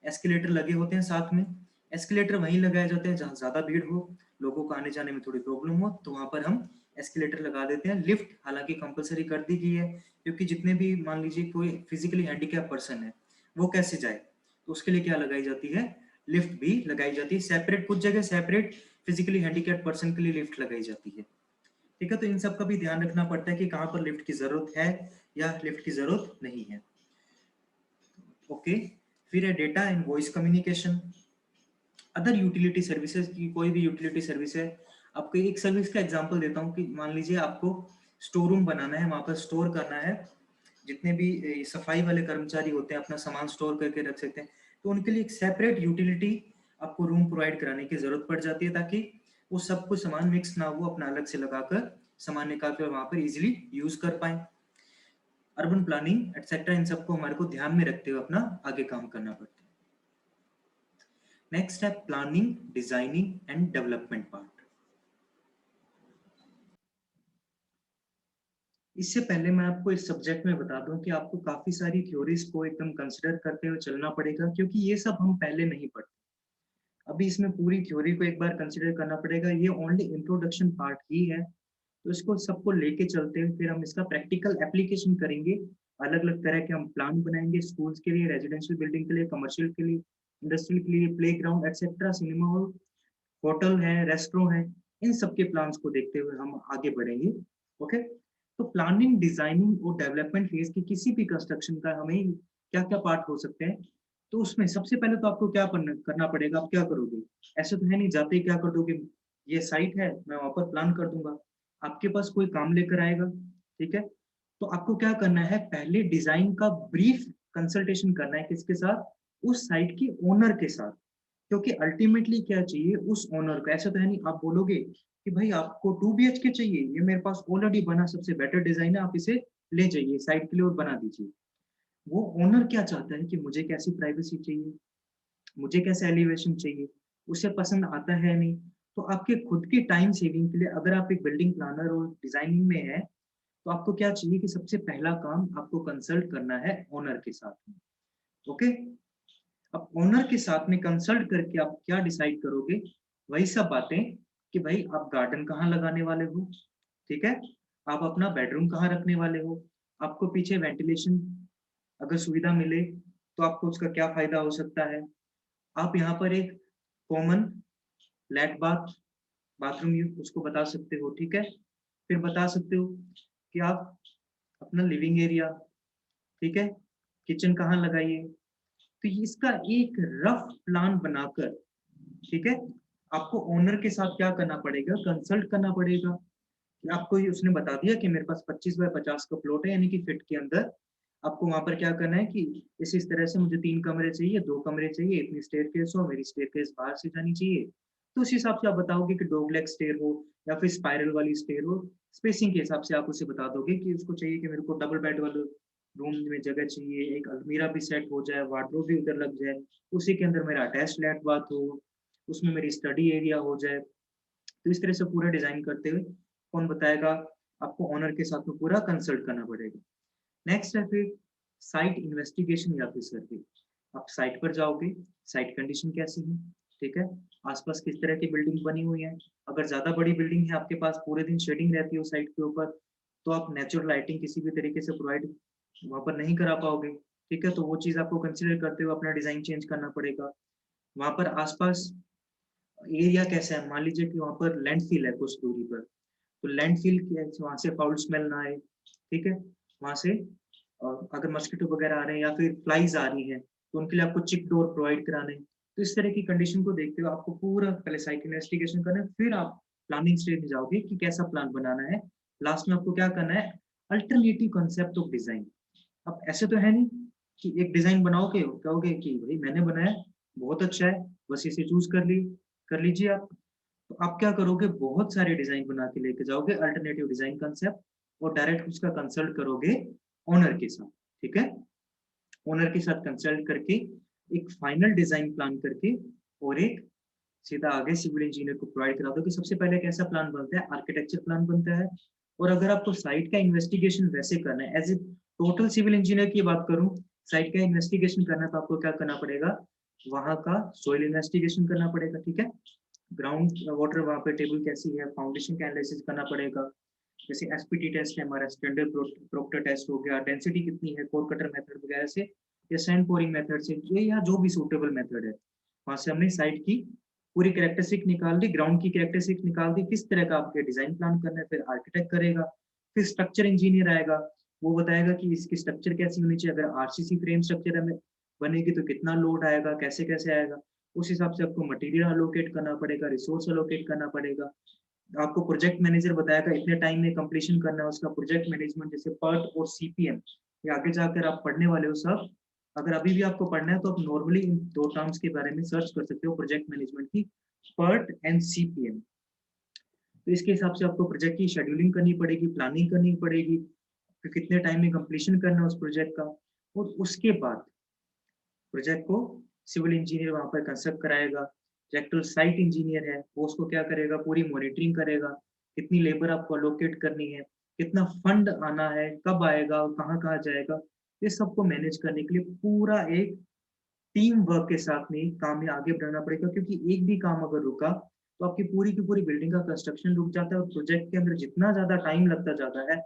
एस्केलेटर लगे होते हैं साथ में। एस्केलेटर वहीं लगाए जाते हैं जहाँ ज्यादा भीड़ हो, लोगों को आने जाने में थोड़ी प्रॉब्लम हो, तो वहां पर हम एस्केलेटर लगा देते हैं। लिफ्ट हालांकि कंपलसरी कर दी गई है, क्योंकि जितने भी मान लीजिए कोई फिजिकली हैंडीकैप पर्सन है वो कैसे जाए, तो उसके लिए क्या लगाई जाती है, लिफ्ट भी लगाई जाती है। सेपरेट कुछ जगह सेपरेट फिजिकली हैंडीकैप पर्सन के लिए लिफ्ट लगाई जाती है। ठीक है, तो इन सब का भी ध्यान रखना पड़ता है कि कहाँ पर लिफ्ट की जरूरत है या लिफ्ट की जरूरत नहीं है। ओके, फिर है data and voice communication. Other utility services की कोई भी यूटिलिटी सर्विस है, आपको एक सर्विस का एग्जांपल देता हूँ कि मान लीजिए आपको स्टोर रूम बनाना है, वहां पर स्टोर करना है, जितने भी सफाई वाले कर्मचारी होते हैं अपना सामान स्टोर करके रख सकते हैं, तो उनके लिए एक सेपरेट यूटिलिटी आपको रूम प्रोवाइड कराने की जरूरत पड़ जाती है, ताकि वो सब कुछ सामान मिक्स ना हो, अपना अलग से लगाकर सामान निकाल कर वहां पर इजिली यूज कर पाए। अर्बन प्लानिंग एटसेट्रा, इन सबको हमारे को ध्यान में रखते हुए अपना आगे काम करना पड़ता है। नेक्स्ट है planning, designing and development part. इससे पहले मैं आपको इस सब्जेक्ट में बता दूं कि आपको काफी सारी थ्योरीज को एकदम कंसिडर करते हुए चलना पड़ेगा, क्योंकि ये सब हम पहले नहीं पढ़ते। अभी इसमें पूरी थ्योरी को एक बार कंसिडर करना पड़ेगा। ये ओनली इंट्रोडक्शन पार्ट ही है, तो इसको सबको लेके चलते हैं, फिर हम इसका प्रैक्टिकल एप्लीकेशन करेंगे। अलग अलग तरह के हम प्लान बनाएंगे, स्कूल्स के लिए, रेजिडेंशियल बिल्डिंग के लिए, कमर्शियल के लिए, इंडस्ट्रियल के लिए, play ground etcetera, cinema hall, hotel है, रेस्टोरेंट है, इन सबके प्लान्स को देखते हुए हम आगे बढ़ेंगे। ओके, तो प्लानिंग, डिजाइनिंग और डेवलपमेंट फेज की किसी भी कंस्ट्रक्शन का हमें क्या क्या पार्ट हो सकते हैं, तो उसमें सबसे पहले तो आपको क्या करना पड़ेगा, आप क्या करोगे। ऐसे तो है नहीं जाते ही क्या कर दोगे, ये साइट है मैं वहां पर प्लान कर दूंगा। आपके पास कोई काम लेकर आएगा, ठीक है, तो आपको क्या करना है, पहले डिजाइन का ब्रीफ कंसल्टेशन करना है, किसके साथ, उस साइट के ओनर के साथ। क्योंकि अल्टीमेटली क्या चाहिए उस ओनर को, ऐसा तो है नहीं आप बोलोगे कि भाई आपको 2 BHK चाहिए, ये मेरे पास ऑलरेडी बना सबसे बेटर डिजाइन है, आप इसे ले जाइए साइट के लिए और बना दीजिए। वो ओनर क्या चाहता है कि मुझे कैसी प्राइवेसी चाहिए, मुझे कैसे एलिवेशन चाहिए, उसे पसंद आता है नहीं। तो आपके खुद के टाइम सेविंग के लिए, अगर आप एक बिल्डिंग प्लानर और डिजाइनिंग में है, तो आपको क्या चाहिए कि सबसे पहला काम आपको कंसल्ट करना है ओनर के साथ में। ओके, अब ओनर के साथ में कंसल्ट करके आप क्या डिसाइड करोगे, वही सब बातें कि भाई आप गार्डन कहाँ लगाने वाले हो, ठीक है, आप अपना बेडरूम कहाँ रखने वाले हो, आपको पीछे वेंटिलेशन अगर सुविधा मिले तो आपको उसका क्या फायदा हो सकता है। आप यहाँ पर एक कॉमन लेट बाथ बाथरूम उसको बता सकते हो, ठीक है। फिर बता सकते हो कि आप अपना लिविंग एरिया, ठीक है, किचन कहाँ लगाइए। तो इसका एक रफ प्लान बनाकर, ठीक है, आपको ओनर के साथ क्या करना पड़ेगा, कंसल्ट करना पड़ेगा। आपको ये उसने बता दिया कि मेरे पास 25 बाय 50 का प्लॉट है, यानी कि फिट के अंदर आपको वहां पर क्या करना है कि इस तरह से मुझे 3 कमरे चाहिए, 2 कमरे चाहिए, इतनी स्टेयरकेस हो, मेरी स्टेयरकेस बाहर से जानी चाहिए। तो उस हिसाब से आप बताओगे कि डॉग लेग स्टेयर हो या फिर स्पाइरल वाली स्टेयर हो। स्पेसिंग के हिसाब से आप उसे बता दोगे कि उसको चाहिए कि मेरे को डबल बेड वाले रूम में जगह चाहिए, एक अलमीरा भी सेट हो जाए, वार्डरोब भी उधर लग जाए, उसी के अंदर मेरा अटैच लेट बाथ हो, उसमें मेरी स्टडी एरिया हो जाए। तो इस तरह से पूरा डिजाइन करते हुए कौन बताएगा, आपको ओनर के साथ में पूरा कंसल्ट करना पड़ेगा। नेक्स्ट है फिर साइट इन्वेस्टिगेशन या फिर सर्वे। आप साइट पर जाओगे, साइट कंडीशन कैसी है, ठीक है, आसपास किस तरह की बिल्डिंग बनी हुई है। अगर ज्यादा बड़ी बिल्डिंग है, आपके पास पूरे दिन शेडिंग रहती है साइट के ऊपर, तो आप नेचुरल लाइटिंग किसी भी तरीके से प्रोवाइड वहां पर नहीं करा पाओगे, ठीक है, तो वो चीज आपको कंसिडर करते हुए अपना डिजाइन चेंज करना पड़ेगा। वहां पर आसपास एरिया कैसा है, मान लीजिए कि वहां पर लैंडफिल है कुछ दूरी पर, तो लैंडफिल वहां से फाउल स्मेल ना आए, ठीक है, वहां से अगर मस्किटो वगैरह आ रहे हैं या फिर फ्लाइज आ रही हैं, तो उनके लिए आपको चिक डोर प्रोवाइड कराने हैं। तो इस तरह की कंडीशन को देखते हुए आपको पूरा पहले साइट इन्वेस्टिगेशन करना है, फिर आप प्लानिंग स्टेज में जाओगे कि कैसा प्लान बनाना है। लास्ट में आपको क्या करना है, अल्टरनेटिव कॉन्सेप्ट ऑफ डिजाइन। अब ऐसे तो है नहीं कि एक डिजाइन बनाओगे कहोगे कि भाई मैंने बनाया बहुत अच्छा है, बस इसे चूज कर लीजिए आप। तो आप क्या करोगे, बहुत सारे डिजाइन बना के लेके जाओगे अल्टरनेटिव डिजाइन कंसेप्ट, और डायरेक्ट उसका कंसल्ट करोगे ओनर के साथ, ठीक है, ओनर के साथ कंसल्ट करके एक फाइनल डिजाइन प्लान करके और एक सीधा आगे सिविल इंजीनियर को प्रोवाइड करा दो कि सबसे पहले कैसा प्लान बनता है, आर्किटेक्चर प्लान बनता है। और अगर आपको साइट का इन्वेस्टिगेशन वैसे करना है, as a total civil engineer की बात करूं, साइट का इन्वेस्टिगेशन करना है तो आपको क्या करना पड़ेगा, वहां का सोइल इन्वेस्टिगेशन करना पड़ेगा, ठीक है, ग्राउंड वाटर वहां पे टेबल कैसी है, फाउंडेशन का एनालिसिस करना पड़ेगा। जैसे एसपीटी टेस्ट है हमारा, स्टैंडर्ड प्रोक्टर टेस्ट हो गया, डेंसिटी कितनी है, कोर कटर मेथड वगैरह से या सैंड पोरिंग मेथड से, ये या जो भी सूटेबल मेथड है, वहां से हमने साइट की पूरी कैरेक्टरिस्टिक निकाल दी, ग्राउंड की कैरेक्टरिस्टिक निकाल दी, किस तरह का आपके डिजाइन प्लान करना है, फिर आर्किटेक्ट करेगा, फिर स्ट्रक्चर इंजीनियर आएगा, वो बताएगा कि इसकी स्ट्रक्चर कैसी होनी चाहिए, अगर आरसीसी फ्रेम स्ट्रक्चर हमें बनेगी तो कितना लोड आएगा, कैसे कैसे आएगा, उस हिसाब से आपको मटेरियल अलोकेट करना पड़ेगा, रिसोर्स अलोकेट करना पड़ेगा। आपको प्रोजेक्ट मैनेजर बताएगा इतने टाइम में कंप्लीशन करना है उसका, प्रोजेक्ट मैनेजमेंट जैसे पर्ट और सीपीएम, ये आगे जाकर आप पढ़ने वाले हो सब। अगर अभी भी आपको पढ़ना है तो आप नॉर्मली इन दो टर्म्स के बारे में सर्च कर सकते हो, प्रोजेक्ट मैनेजमेंट की, पर्ट एंड सीपीएम। तो इसके हिसाब से आपको प्रोजेक्ट की शेड्यूलिंग करनी पड़ेगी, प्लानिंग करनी पड़ेगी, फिर कितने टाइम में कंप्लीशन करना है उस प्रोजेक्ट का। और उसके बाद प्रोजेक्ट को सिविल इंजीनियर वहां पर कंस्ट्रक्ट कराएगा, एक्चुअल साइट इंजीनियर है वो उसको क्या करेगा, पूरी मॉनिटरिंग करेगा, कितनी लेबर आपको अलोकेट करनी है, कितना फंड आना है, कब आएगा और कहाँ कहाँ जाएगा, ये सबको मैनेज करने के लिए पूरा एक टीम वर्क के साथ में काम में आगे बढ़ना पड़ेगा। क्योंकि एक भी काम अगर रुका तो आपकी पूरी की पूरी बिल्डिंग का कंस्ट्रक्शन रुक जाता है, और प्रोजेक्ट के अंदर जितना ज्यादा टाइम लगता जाता है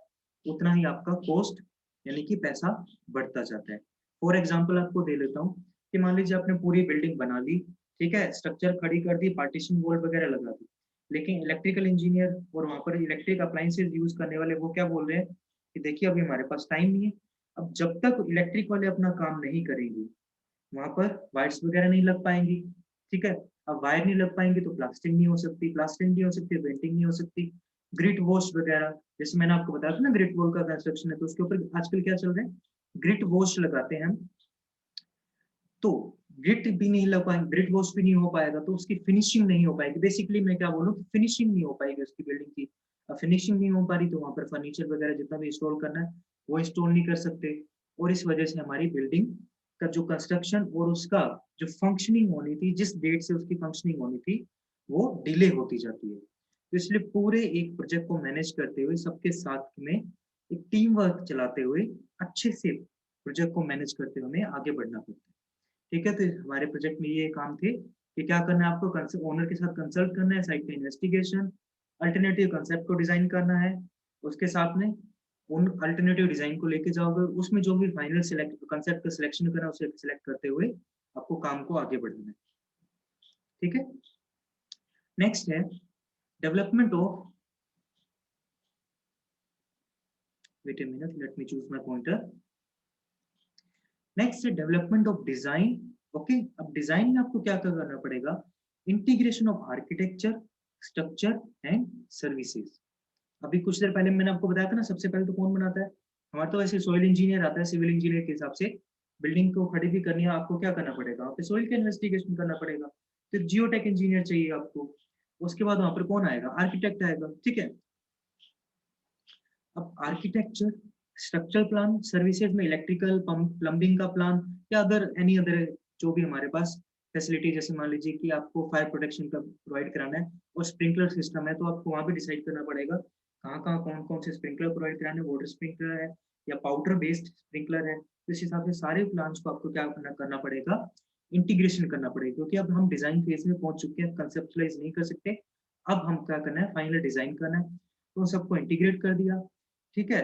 उतना ही आपका कॉस्ट यानी कि पैसा बढ़ता जाता है। फॉर एग्जाम्पल आपको दे लेता हूँ कि मान लीजिए आपने पूरी बिल्डिंग बना ली, ठीक है, स्ट्रक्चर खड़ी कर दी, पार्टीशन वॉल वगैरह लगा दी, लेकिन इलेक्ट्रिकल इंजीनियर और वहां पर इलेक्ट्रिक अप्लायंसेज यूज करने वाले वो क्या बोल रहे हैं कि देखिए अभी हमारे पास टाइम नहीं है। अब जब तक इलेक्ट्रिक वाले अपना काम नहीं करेंगे वहां पर वायर्स वगैरह नहीं लग पाएंगी, ठीक है, अब वायर नहीं लग पाएंगे तो प्लास्टिंग नहीं हो सकती, प्लास्टिंग नहीं हो सकती, पेंटिंग नहीं हो सकती, ग्रिट वॉश वगैरह, जैसे मैंने आपको बताया था ना ग्रिट वॉल का कंस्ट्रक्शन है तो उसके ऊपर आजकल क्या चल रहा है, ग्रिट वॉश लगाते हैं हम। तो ग्रिट भी नहीं लग पाएंगे, ग्रिट वॉश भी नहीं हो पाएगा तो उसकी फिनिशिंग नहीं हो पाएगी। बेसिकली मैं क्या बोलूँ, फिनिशिंग नहीं हो पाएगी उसकी बिल्डिंग की। अब फिनिशिंग नहीं हो पा रही तो वहां पर फर्नीचर वगैरह जितना भी इंस्टॉल करना है वो इंस्टॉल नहीं कर सकते, और इस वजह से हमारी बिल्डिंग का जो कंस्ट्रक्शन और उसका जो फंक्शनिंग होनी थी, जिस डेट से उसकी फंक्शनिंग होनी थी, वो डिले होती जाती है। तो इसलिए पूरे एक प्रोजेक्ट को मैनेज करते हुए सबके साथ में एक टीम वर्क चलाते हुए अच्छे से प्रोजेक्ट को मैनेज करते हुए हमें आगे बढ़ना पड़ता है, ठीक है। तो हमारे प्रोजेक्ट में ये काम थे कि क्या करना है आपको, ओनर के साथ कंसल्ट करना है, साइट का इन्वेस्टिगेशन, अल्टरनेटिव कंसेप्ट को डिजाइन करना है, उसके साथ में उन अल्टरनेटिव डिजाइन को लेके जाओगे, उसमें जो भी फाइनल सिलेक्ट कंसेप्ट का सिलेक्शन करना है उसे सिलेक्ट करते हुए आपको काम को आगे बढ़ाना है, ठीक है। नेक्स्ट है development of, wait a minute let me choose my pointer. Next है डेवलपमेंट ऑफ डिजाइन। ओके, अब डिजाइन में आपको क्या क्या करना पड़ेगा, integration of architecture, structure and services. अभी कुछ देर पहले मैंने आपको बताया था ना, सबसे पहले तो कौन बनाता है, हमारा तो वैसे सॉइल इंजीनियर आता है, सिविल इंजीनियर के हिसाब से बिल्डिंग को खड़ी भी करनी है आपको क्या करना पड़ेगा, वहाँ पे सॉइल का इन्वेस्टिगेशन करना पड़ेगा, फिर जियोटेक इंजीनियर चाहिए आपको, उसके बाद वहां पर कौन आएगा, आर्किटेक्ट आएगा, ठीक है। अब आर्किटेक्चर, स्ट्रक्चर प्लान, सर्विसेज में इलेक्ट्रिकल प्लम्बिंग का प्लान या अदर एनी अदर जो भी हमारे पास फैसिलिटी, जैसे मान लीजिए कि आपको फायर प्रोटेक्शन का प्रोवाइड कराना है और स्प्रिंकलर सिस्टम है तो आपको वहां पे डिसाइड करना पड़ेगा कहाँ कहाँ कौन कौन से स्प्रिंकलर प्रोवाइड कराने, वाटर स्प्रिंकलर है या पाउडर बेस्ड स्प्रिंकलर है, तो इस हिसाब से सारे प्लान्स को आपको क्या करना पड़ेगा, इंटीग्रेशन करना पड़ेगा। क्योंकि अब हम डिजाइन फेज में पहुंच चुके हैं, कंसेप्चुलाइज नहीं कर सकते, अब हम क्या करना है, फाइनल डिजाइन करना है, तो उन सबको इंटीग्रेट कर दिया, ठीक है।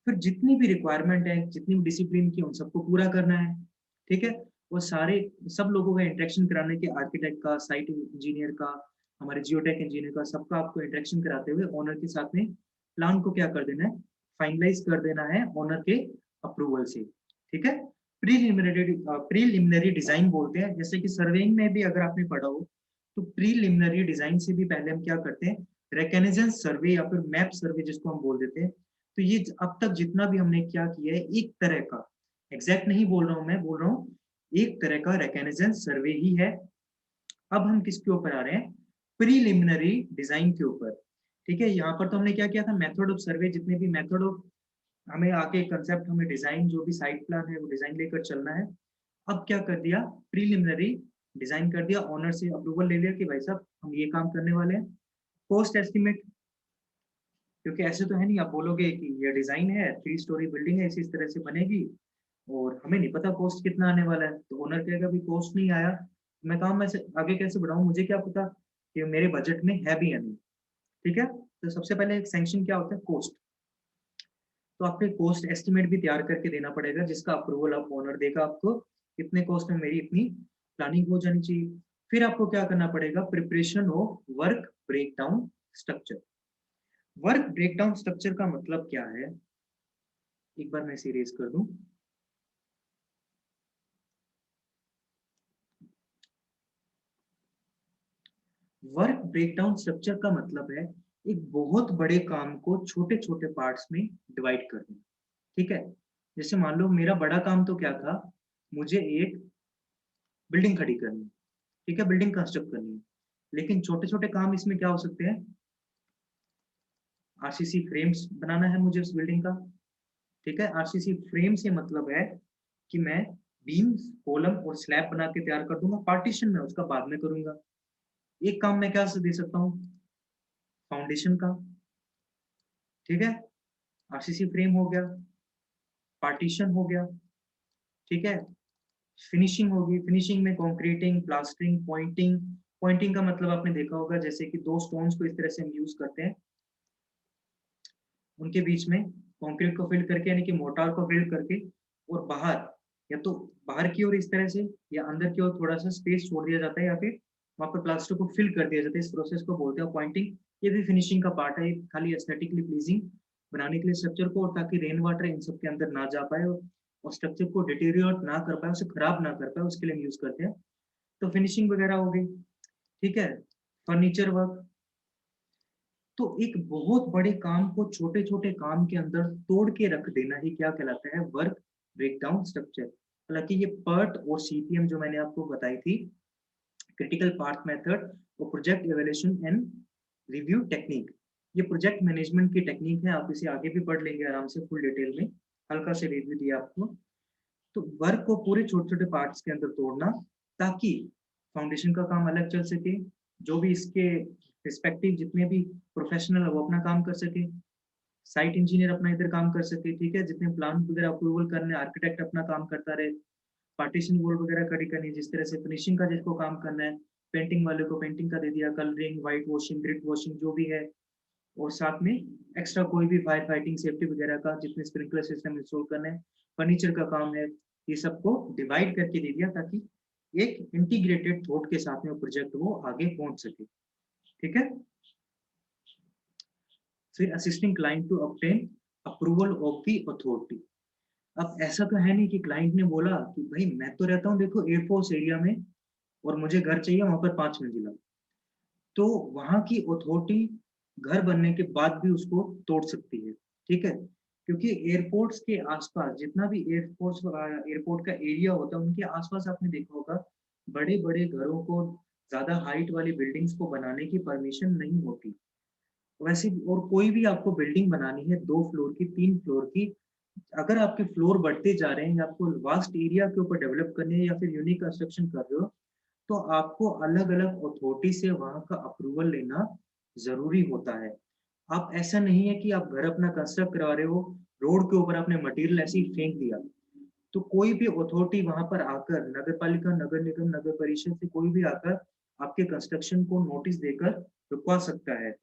फिर जितनी भी रिक्वायरमेंट है, जितनी भी डिसिप्लिन की, उन सबको पूरा करना है, ठीक है। वो सारे सब लोगों का इंटरेक्शन कराने के, आर्किटेक्ट का, साइट इंजीनियर का, हमारे जियोटेक इंजीनियर का, सबका आपको इंटरेक्शन कराते हुए ओनर के साथ में प्लान को क्या कर देना है, फाइनलाइज कर देना है ओनर के अप्रूवल से, ठीक है। प्रीलिमिनरी डिजाइन बोलते हैं, जैसे कि सर्वेइंग में भी अगर आपने पढ़ा हो तो प्रीलिमिनरी डिजाइन से भी पहले हम क्या करते हैं, रेकग्नाइजेंस सर्वे या फिर मैप सर्वे जिसको हम बोल देते हैं। तो ये अब तक जितना भी हमने क्या किया है, एक तरह का, एग्जैक्ट नहीं बोल रहा हूं मैं, बोल रहा हूँ एक तरह का रेकग्नाइजेंस सर्वे ही है। अब हम किसके ऊपर आ रहे हैं, प्रीलिमिनरी डिजाइन के ऊपर, ठीक है। यहाँ पर तो हमने क्या किया था, मेथड ऑफ सर्वे, जितने भी मेथड ऑफ हमें आके कंसेप्ट, हमें डिजाइन जो भी साइट प्लान है वो डिजाइन लेकर चलना है। अब क्या कर दिया, प्रीलिमिनरी डिजाइन कर दिया, ऑनर से अप्रूवल ले लिया कि भाई साहब हम ये काम करने वाले हैं। कॉस्ट एस्टिमेट, क्योंकि ऐसे तो है नहीं आप बोलोगे कि ये डिजाइन है, 3 स्टोरी बिल्डिंग है, इस तरह से बनेगी और हमें नहीं पता कॉस्ट कितना आने वाला है, तो ओनर कहेगा भी कॉस्ट नहीं आया, मैं काम में से आगे कैसे बढ़ाऊं, मुझे क्या पता कि मेरे बजट में है भी या नहीं। ठीक है, तो सबसे पहले एक सैंक्शन क्या होता है, कॉस्ट। तो आपको कॉस्ट एस्टिमेट भी तैयार करके देना पड़ेगा, जिसका अप्रूवल आप ओनर देगा आपको, कितने कॉस्ट में मेरी इतनी प्लानिंग हो जानी चाहिए। फिर आपको क्या करना पड़ेगा, preparation of work breakdown structure. Work breakdown structure का मतलब क्या है, एक बार मैं इसे रेज कर दूं। वर्क ब्रेकडाउन स्ट्रक्चर का मतलब है एक बहुत बड़े काम को छोटे छोटे पार्ट्स में डिवाइड कर दें। ठीक है, जैसे मान लो मेरा बड़ा काम तो क्या था, मुझे एक बिल्डिंग खड़ी करनी है, ठीक है, बिल्डिंग कंस्ट्रक्ट करनी है, लेकिन छोटे छोटे काम इसमें क्या हो सकते हैं, आरसीसी फ्रेम्स बनाना है मुझे उस बिल्डिंग का। ठीक है, आरसीसी फ्रेम से मतलब है कि मैं बीम, कॉलम और स्लैब बना के तैयार कर दूंगा, पार्टीशन में उसका बाद में करूंगा। एक काम मैं क्या से दे सकता हूँ, फाउंडेशन का। ठीक है, आरसीसी फ्रेम हो गया, पार्टीशन हो गया। ठीक है, फिनिशिंग होगी, फिनिशिंग में कंक्रीटिंग, प्लास्टरिंग, पॉइंटिंग। पॉइंटिंग का मतलब आपने देखा होगा जैसे कि दो स्टोन्स को इस तरह से हम यूज करते हैं, उनके बीच में कंक्रीट को फिल करके यानी कि मोर्टार को फिल करके, और बाहर या तो बाहर की ओर इस तरह से या अंदर की ओर थोड़ा सा स्पेस छोड़ दिया जाता है, या फिर वहां पर प्लास्टर को फिल कर दिया जाता है। इस प्रोसेस को बोलते हैं पॉइंटिंग। ये भी फिनिशिंग का पार्ट है, खाली एस्थेटिकली प्लीजिंग बनाने के लिए स्ट्रक्चर को, और ताकि रेन वाटर इन सब के अंदर ना जा पाए और स्ट्रक्चर को डिटेरियोरेट ना कर पाए, उसे खराब ना कर पाए, उसके लिए हम यूज करते हैं। तो फिनिशिंग वगैरह हो गई। ठीक है, फर्नीचर वर्क। तो एक बहुत बड़े काम को छोटे छोटे काम के अंदर तोड़ के रख देना ही क्या कहलाता है, वर्क ब्रेकडाउन स्ट्रक्चर। हालांकि ये पर्ट और सीपीएम जो मैंने आपको बताई थी, क्रिटिकल पाथ मेथड और project evaluation and review technique, ये प्रोजेक्ट मैनेजमेंट की टेक्निक है। आप इसे आगे भी पढ़ लेंगे आराम से फुल डिटेल में, हल्का से रिव्यू दिया आपको। तो वर्क को पूरे छोटे छोटे पार्ट्स के अंदर तोड़ना, ताकि फाउंडेशन का काम अलग चल सके, जो भी इसके रिस्पेक्टिव जितने भी प्रोफेशनल है वो अपना काम कर सके, साइट इंजीनियर अपना इधर काम कर सके, ठीक है, जितने प्लान वगैरह अप्रूवल करने, आर्किटेक्ट अपना काम करता रहे, पार्टीशन वॉल वगैरह खड़ी करनी है, जिस तरह से फिनिशिंग का जिसको काम करना है, पेंटिंग वाले को पेंटिंग का दे दिया, colouring, white washing, grid washing जो भी है, और साथ में एक्स्ट्रा कोई भी फायर फाइटिंग सेफ्टी वगैरह का जितने स्प्रिंकलर सिस्टम इंस्टॉल करने हैं, फर्नीचर का काम है, ये सबको डिवाइड करके दे दिया, ताकि एक इंटीग्रेटेड थॉट के साथ में वो प्रोजेक्ट वो आगे पहुंच सके। ठीक है, फिर assisting client to obtain approval of the authority. अब ऐसा तो है नहीं कि क्लाइंट ने बोला कि भाई मैं तो रहता हूँ देखो एयरफोर्स एरिया में और मुझे घर चाहिए वहां पर 5 मंजिला, तो वहां की अथॉरिटी घर बनने के बाद भी उसको तोड़ सकती है। ठीक है, क्योंकि एयरपोर्ट्स के आसपास जितना भी एयरपोर्ट का एरिया होता है, उनके आसपास आपने देखा होगा बड़े बड़े घरों को, ज्यादा हाइट वाली बिल्डिंग्स को बनाने की परमिशन नहीं होती। वैसे और कोई भी आपको बिल्डिंग बनानी है 2 फ्लोर की, 3 फ्लोर की, अगर आपके फ्लोर बढ़ते जा रहे हैं या आपको वास्ट एरिया के ऊपर डेवलप करने है या फिर यूनिक कंस्ट्रक्शन कर रहे हो, तो आपको अलग अलग अथॉरिटी से वहां का अप्रूवल लेना जरूरी होता है। आप ऐसा नहीं है कि आप घर अपना कंस्ट्रक्ट करा रहे हो, रोड के ऊपर आपने मटेरियल ऐसे ही फेंक दिया, तो कोई भी अथॉरिटी वहां पर आकर, नगर पालिका, नगर निगम, नगर परिषद से कोई भी आकर आपके कंस्ट्रक्शन को नोटिस देकर रुकवा सकता है।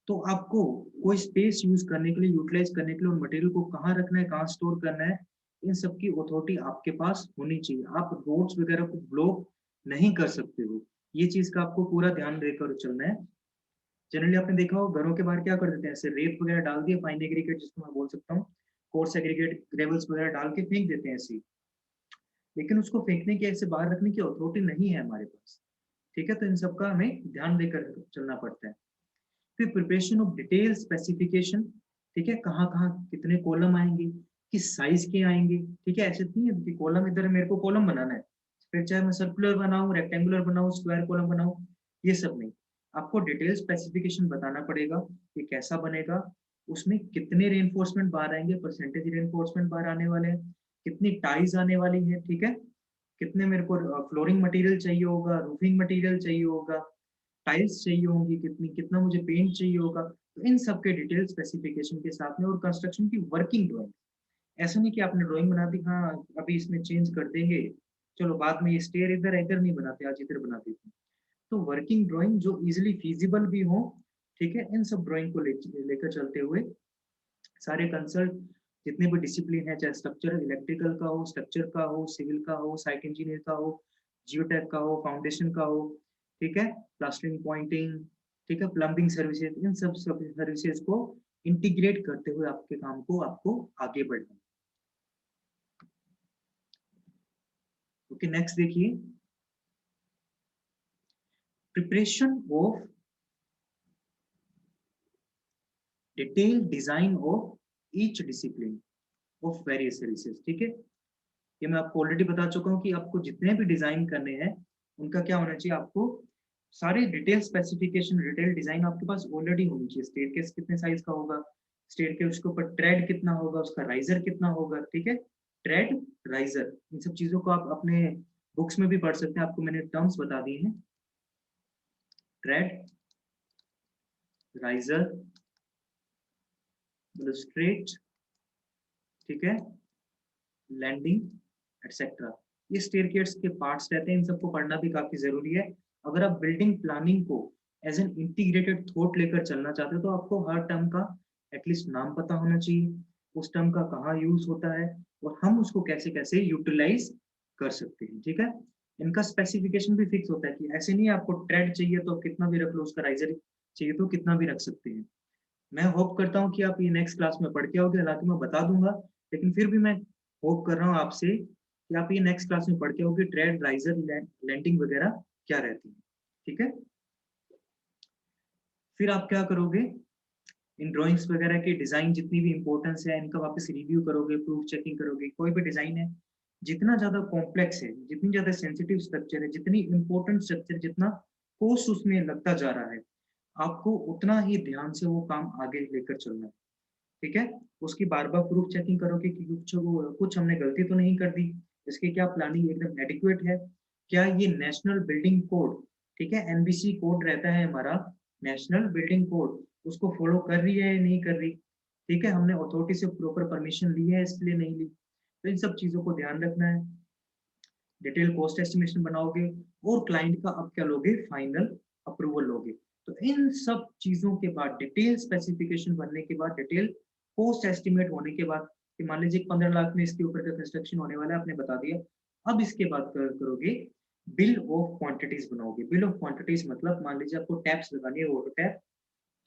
तो आपको कोई स्पेस यूज करने के लिए, यूटिलाइज करने के लिए उन मटेरियल को कहाँ रखना है, कहाँ स्टोर करना है, इन सब की अथॉरिटी आपके पास होनी चाहिए। आप रोड्स वगैरह को ब्लॉक नहीं कर सकते हो, ये चीज का आपको पूरा ध्यान देकर चलना है। जनरली आपने देखा हो घरों के बाहर क्या कर देते हैं, ऐसे रेत वगैरह डाल दिए, फाइन एग्रीगेट जिसको मैं बोल सकता हूँ, कोर्स एग्रीगेट, ग्रेवल्स वगैरह डाल के फेंक देते हैं ऐसे, लेकिन उसको फेंकने की, ऐसे बाहर रखने की अथॉरिटी नहीं है हमारे पास। ठीक है, तो इन सब का हमें ध्यान देकर चलना पड़ता है। फिर प्रिपरेशन ऑफ डिटेल स्पेसिफिकेशन। ठीक है, कहाँ कहाँ कितने कॉलम आएंगे, किस साइज के आएंगे। ठीक है, ऐसे नहीं है कि कॉलम इधर मेरे को कॉलम बनाना है, फिर चाहे मैं सर्कुलर बनाऊं, रेक्टेंगुलर बनाऊं, स्क्वायर कॉलम बनाऊं, ये सब नहीं। आपको डिटेल स्पेसिफिकेशन बताना पड़ेगा कि कैसा बनेगा, उसमें कितने रेनफोर्समेंट बार आएंगे, परसेंटेज रेनफोर्समेंट बार आने वाले हैं, कितनी टाइज आने वाली है, ठीक है, कितने मेरे को फ्लोरिंग मटेरियल चाहिए होगा, रूफिंग मटेरियल चाहिए होगा, टाइल्स चाहिए होंगी कितनी, कितना मुझे पेंट चाहिए होगा। तो इन सब के डिटेल स्पेसिफिकेशन के साथ में, और कंस्ट्रक्शन की वर्किंग ड्राइंग। ऐसा नहीं कि आपने ड्राइंग बना दी, हाँ अभी इसमें चेंज कर देंगे, चलो बाद में ये स्टेयर इधर इधर नहीं बनाते, आज इधर बना देते। तो वर्किंग ड्राइंग जो इजिली फीजिबल भी हो, ठीक है, इन सब ड्राइंग को लेकर चलते हुए सारे कंसल्ट जितने भी डिसिप्लिन है, चाहे स्ट्रक्चर इलेक्ट्रिकल का हो, स्ट्रक्चर का हो, सिविल का हो, साइट इंजीनियर का हो, जियोटेक का हो, फाउंडेशन का हो, ठीक है, प्लास्टरिंग पॉइंटिंग, ठीक है, प्लम्बिंग सर्विसेज, इन सब सर्विसेज को इंटीग्रेट करते हुए आपके काम को आपको आगे बढ़ना। ओके, नेक्स्ट देखिए, preparation of detail design of each discipline of various services. ठीक है, ये मैं आपको ऑलरेडी बता चुका हूँ कि आपको जितने भी डिजाइन करने हैं उनका क्या होना चाहिए, आपको सारे डिटेल स्पेसिफिकेशन, डिटेल डिजाइन आपके पास ऑलरेडी होनी चाहिए। स्टेयरकेस कितने साइज का होगा, स्टेयरकेस के ऊपर ट्रेड कितना होगा, उसका राइजर कितना होगा, ठीक है, ट्रेड, राइजर, इन सब चीजों को आप अपने बुक्स में भी पढ़ सकते हैं, आपको मैंने टर्म्स बता दिए हैं। ट्रेड, राइजर, स्ट्रेट, ठीक है, लैंडिंग, एटसेट्रा, ये स्टेयरकेस के पार्ट्स रहते हैं, इन सबको पढ़ना भी काफी जरूरी है। अगर आप बिल्डिंग प्लानिंग को एज एन इंटीग्रेटेड थॉट लेकर चलना चाहते हो तो आपको हर टर्म का एटलीस्ट नाम पता होना चाहिए, उस टर्म का कहाँ यूज होता है और हम उसको कैसे कैसे यूटिलाइज कर सकते हैं। ठीक है, इनका स्पेसिफिकेशन भी फिक्स होता है कि ऐसे नहीं आपको ट्रेड चाहिए तो कितना भी रख लो, उसका राइजर चाहिए तो कितना भी रख सकते हैं। मैं होप करता हूँ कि आप ये नेक्स्ट क्लास में पढ़ के आओगे, हालांकि मैं बता दूंगा, लेकिन फिर भी मैं होप कर रहा हूँ आपसे कि आप ये नेक्स्ट क्लास में पढ़ के आओगे ट्रेड, राइजर, लैंडिंग वगैरह क्या रहती है। ठीक है, फिर आप क्या करोगे, इन ड्राइंग्स वगैरह की डिजाइन जितनी भी इंपॉर्टेंस है इनका वापस रिव्यू करोगे, प्रूफ चेकिंग करोगे। कोई भी डिजाइन है जितना ज्यादा कॉम्प्लेक्स है, जितनी ज्यादा सेंसिटिव स्ट्रक्चर है, जितनी इंपॉर्टेंट स्ट्रक्चर, जितना कोस्ट उसमें लगता जा रहा है, आपको उतना ही ध्यान से वो काम आगे लेकर चलना है। ठीक है, उसकी बार बार प्रूफ चेकिंग करोगे कि कुछ हमने गलती तो नहीं कर दी, इसकी क्या प्लानिंग एकदम एडिक्वेट है, क्या ये नेशनल बिल्डिंग कोड, ठीक है, एनबीसी कोड रहता है हमारा, नेशनल बिल्डिंग कोड, उसको फॉलो कर रही है या नहीं कर रही, ठीक है, हमने अथॉरिटी से प्रॉपर परमिशन ली है इसलिए नहीं ली। तो इन सब चीजों को ध्यान रखना है। डिटेल कॉस्ट एस्टिमेशन बनाओगे और क्लाइंट का अब क्या लोगे, फाइनल अप्रूवल लोगे। तो इन सब चीजों के बाद, डिटेल स्पेसिफिकेशन बनने के बाद, डिटेल कॉस्ट एस्टिमेट होने के बाद, कि मान लीजिए 15 लाख में इसके ऊपर का कंस्ट्रक्शन होने वाला है, आपने बता दिया, अब इसके बाद करोगे बिल ऑफ क्वांटिटीज बनाओगे। बिल ऑफ क्वांटिटीज मतलब मान लीजिए आपको टैप्स लगानी है, वाटर टैप,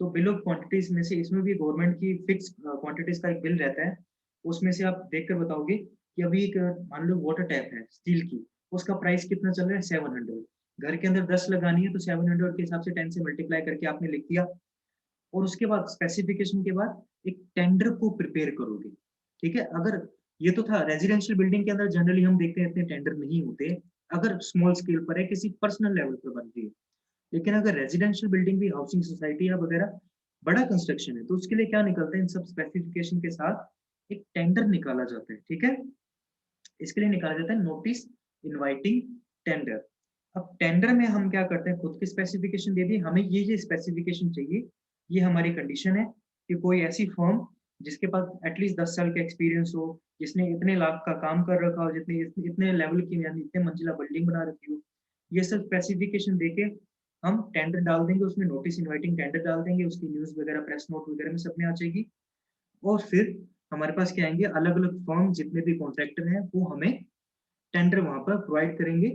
तो बिल ऑफ क्वांटिटीज में से इसमें भी गवर्नमेंट की फिक्स क्वांटिटीज का एक बिल रहता है, उसमें से आप देखकर बताओगे कि अभी एक मान लो वाटर टैप है स्टील की, उसका प्राइस कितना चल रहा है, 700, घर के अंदर 10 लगानी है तो 700 के हिसाब से 10 से मल्टीप्लाई करके आपने लिख दिया। और उसके बाद स्पेसिफिकेशन के बाद एक टेंडर को प्रिपेयर करोगे। ठीक है, अगर ये तो था रेजिडेंशियल बिल्डिंग के अंदर, जनरली हम देखते हैं इतने टेंडर नहीं होते, अगर स्मॉल स्केल पर है, किसी पर्सनल लेवल पर बन रही है। लेकिन अगर रेजिडेंशियल बिल्डिंग भी, हाउसिंग सोसाइटी या वगैरह बड़ा कंस्ट्रक्शन है, तो उसके लिए क्या निकलता है, इन सब स्पेसिफिकेशन के साथ एक टेंडर निकाला जाता है। ठीक है, इसके लिए निकाला जाता है नोटिस इनवाइटिंग टेंडर। अब टेंडर में हम क्या करते हैं, खुद की स्पेसिफिकेशन दे दी, हमें ये स्पेसिफिकेशन चाहिए, ये हमारी कंडीशन है कि कोई ऐसी फर्म जिसके पास एटलीस्ट 10 साल का एक्सपीरियंस हो, जिसने इतने लाख का काम कर रखा हो, जितने इतने लेवल की यानी इतने मंजिला बिल्डिंग बना रखी हो, ये सब स्पेसिफिकेशन देके हम टेंडर डाल देंगे, उसमें नोटिस इनवाइटिंग टेंडर डाल देंगे, उसकी न्यूज वगैरह, प्रेस नोट वगैरह में सब में आ जाएगी। और फिर हमारे पास क्या आएंगे, अलग अलग फर्म जितने भी कॉन्ट्रैक्टर हैं वो हमें टेंडर वहां पर प्रोवाइड करेंगे,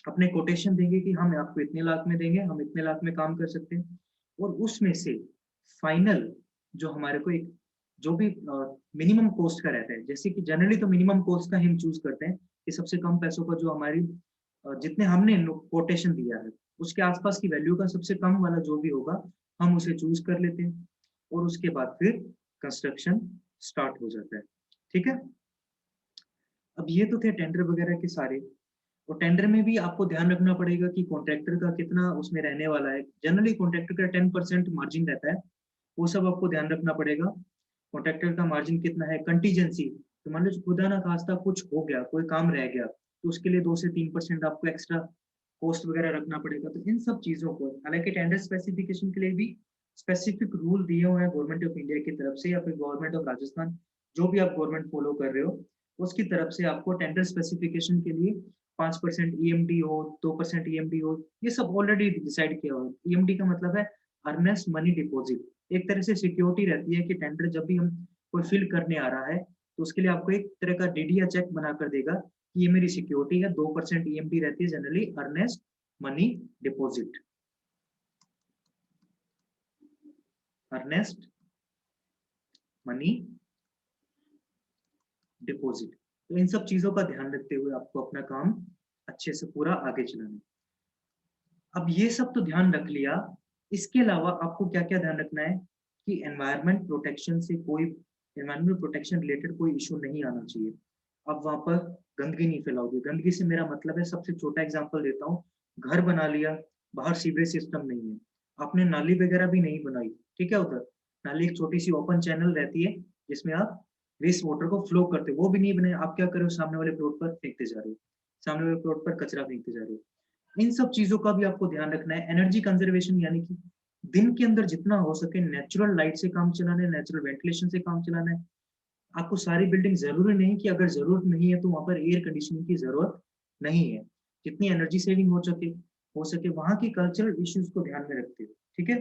अपने कोटेशन देंगे कि हम आपको इतने लाख में देंगे, हम इतने लाख में काम कर सकते हैं। और उसमें से फाइनल जो हमारे को एक जो भी मिनिमम कॉस्ट का रहता है, जैसे कि जनरली तो मिनिमम कॉस्ट का हम चूज करते हैं कि सबसे कम पैसों का, जो हमारी जितने हमने कोटेशन दिया है उसके आसपास की वैल्यू का सबसे कम वाला जो भी होगा हम उसे चूज कर लेते हैं, और उसके बाद फिर कंस्ट्रक्शन स्टार्ट हो जाता है। ठीक है, अब ये तो थे टेंडर वगैरह के सारे। और टेंडर में भी आपको ध्यान रखना पड़ेगा कि कॉन्ट्रैक्टर का कितना उसमें रहने वाला है। जनरली कॉन्ट्रैक्टर का 10% मार्जिन रहता है, वो सब आपको ध्यान रखना पड़ेगा। कॉन्ट्रैक्टर का मार्जिन कितना है, कंटीजेंसी, तो मान लो खुदा ना खास्ता कुछ हो गया, कोई काम रह गया, तो उसके लिए 2 से 3% आपको एक्स्ट्रा कॉस्ट वगैरह रखना पड़ेगा। तो इन सब चीजों को, हालांकि टेंडर स्पेसिफिकेशन के लिए भी स्पेसिफिक रूल दिए हुए हैं गवर्नमेंट ऑफ इंडिया की तरफ से या फिर गवर्नमेंट ऑफ राजस्थान, जो भी आप गवर्नमेंट फॉलो कर रहे हो उसकी तरफ से आपको टेंडर स्पेसिफिकेशन के लिए 5% ईएमडी हो, 2% ईएमडी हो, ये सब ऑलरेडी डिसाइड किया हुआ है। ईएमडी का मतलब है अर्नेस्ट मनी डिपॉजिट, एक तरह से सिक्योरिटी रहती है कि टेंडर जब भी हम कोई फिल करने आ रहा है तो उसके लिए आपको एक तरह का डीडीआ चेक बना कर देगा कि ये मेरी सिक्योरिटी है। 2% ईएमडी रहती है generally, earnest money deposit, earnest money deposit. तो इन सब चीजों का ध्यान रखते हुए आपको अपना काम अच्छे से पूरा आगे चलाना है। अब ये सब तो ध्यान रख लिया, इसके अलावा आपको क्या क्या ध्यान रखना है कि एनवायरमेंट प्रोटेक्शन से कोई, एनवायरमेंट प्रोटेक्शन रिलेटेड कोई इशू नहीं आना चाहिए। अब वहां पर गंदगी नहीं फैलाओगे। गंदगी से मेरा मतलब है, सबसे छोटा एग्जांपल देता हूँ, घर बना लिया, बाहर सीवरेज सिस्टम नहीं है, आपने नाली वगैरह भी नहीं बनाई, ठीक है, उधर नाली एक छोटी सी ओपन चैनल रहती है जिसमें आप वेस्ट वाटर को फ्लो करते हो, वो भी नहीं बनाए, आप क्या कर रहे हो, सामने वाले प्लॉट पर फेंकते जा रहे हो, सामने वाले प्लॉट पर कचरा फेंकते जा रहे हो। इन सब चीजों का भी आपको ध्यान रखना है। एनर्जी कंजर्वेशन यानी कि दिन के अंदर जितना हो सके नेचुरल लाइट से काम चलाना है, नेचुरल वेंटिलेशन से काम चलाना है। आपको सारी बिल्डिंग, जरूरी नहीं कि अगर जरूरत नहीं है तो वहां पर एयर कंडीशनिंग की जरूरत नहीं है। जितनी एनर्जी सेविंग हो सके वहां की कल्चरल इश्यूज को ध्यान में रखते हुए, ठीक है।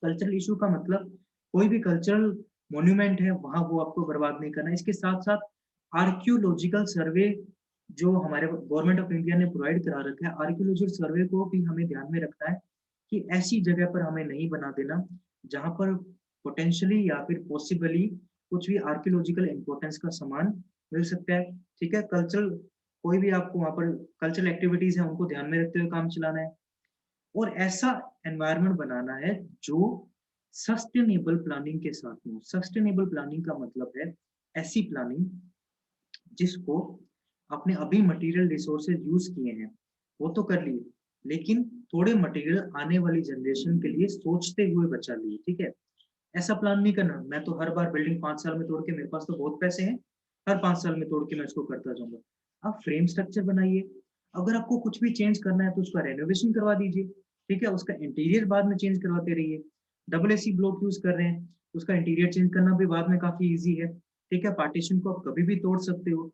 कल्चरल इशू का मतलब कोई भी कल्चरल मोन्यूमेंट है वहां वो आपको बर्बाद नहीं करना है। इसके साथ साथ आर्कियोलॉजिकल सर्वे जो हमारे गवर्नमेंट ऑफ इंडिया ने प्रोवाइड करा रखा है, आर्कियोलॉजिकल सर्वे को भी हमें ध्यान में रखना है कि ऐसी जगह पर हमें नहीं बना देना जहां पर पोटेंशियली या फिर पॉसिबली कुछ भी आर्कियोलॉजिकल इंपॉर्टेंस का सामान मिल सकता है, ठीक है। कल्चरल, कोई भी आपको वहां पर कल्चरल एक्टिविटीज है उनको ध्यान में रखते हुए काम चलाना है, और ऐसा एनवायरनमेंट बनाना है जो सस्टेनेबल प्लानिंग के साथ में। सस्टेनेबल प्लानिंग का मतलब है ऐसी प्लानिंग जिसको आपने अभी मटेरियल रिसोर्सेज यूज किए हैं वो तो कर लिए, लेकिन थोड़े मटेरियल आने वाली जनरेशन के लिए सोचते हुए बचा लिए, ठीक है। ऐसा प्लान नहीं करना मैं तो हर बार बिल्डिंग 5 साल में तोड़ के, मेरे पास तो बहुत पैसे हैं, हर 5 साल में तोड़ के मैं इसको करता जाऊंगा। आप फ्रेम स्ट्रक्चर बनाइए, अगर आपको कुछ भी चेंज करना है तो उसका रेनोवेशन करवा दीजिए, ठीक है। उसका इंटीरियर बाद में चेंज करवाते रहिए। डबल एसी ब्लॉक यूज कर रहे हैं तो उसका इंटीरियर चेंज करना भी बाद में काफी ईजी है, ठीक है। पार्टीशन को आप कभी भी तोड़ सकते हो।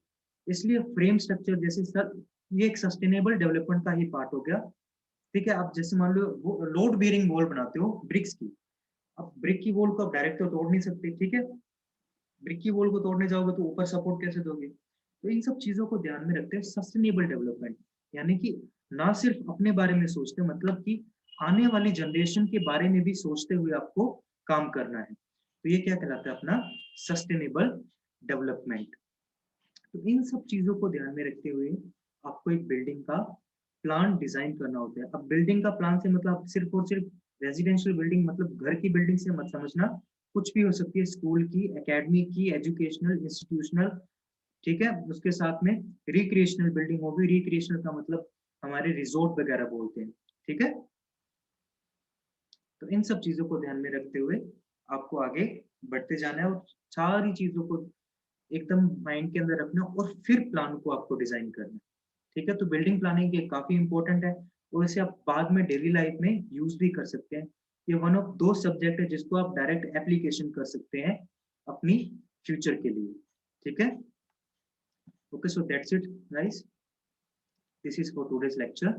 इसलिए फ्रेम स्ट्रक्चर जैसे सर, ये एक सस्टेनेबल डेवलपमेंट का ही पार्ट हो गया, ठीक है। आप जैसे मान लो लोड बेयरिंग वॉल बनाते हो ब्रिक्स की, अब ब्रिक की वॉल को आप डायरेक्ट तो तोड़ नहीं सकते, ठीक है। ब्रिक की वॉल को तोड़ने जाओगे तो ऊपर सपोर्ट कैसे दोगे। तो इन सब चीजों को ध्यान में रखते हैं सस्टेनेबल डेवलपमेंट, यानी कि ना सिर्फ अपने बारे में सोचते, मतलब कि आने वाली जनरेशन के बारे में भी सोचते हुए आपको काम करना है। तो ये क्या कहलाता है अपना सस्टेनेबल डेवलपमेंट। तो इन सब चीजों को ध्यान में रखते हुए आपको एक बिल्डिंग का प्लान डिजाइन करना होता है। अब बिल्डिंग का प्लान से मतलब सिर्फ और सिर्फ रेजिडेंशियल बिल्डिंग, मतलब घर की बिल्डिंग से मत समझना, कुछ भी हो सकती है, स्कूल की, एकेडमी की, एजुकेशनल, इंस्टीट्यूशनल, ठीक है। उसके साथ में रिक्रिएशनल बिल्डिंग होगी। रिक्रिएशनल का मतलब हमारे रिजोर्ट वगैरह बोलते हैं, ठीक है। तो इन सब चीजों को ध्यान में रखते हुए आपको आगे बढ़ते जाना है, और सारी चीजों को एकदम माइंड के अंदर रखना, और फिर प्लान को आपको डिजाइन करना, ठीक है। तो बिल्डिंग प्लानिंग ये काफी इंपॉर्टेंट है, और इसे आप बाद में डेली लाइफ में यूज भी कर सकते हैं। ये वन ऑफ दो सब्जेक्ट है जिसको आप डायरेक्ट एप्लीकेशन कर सकते हैं अपनी फ्यूचर के लिए, ठीक है। Okay, so that's it guys, this is for today's lecture.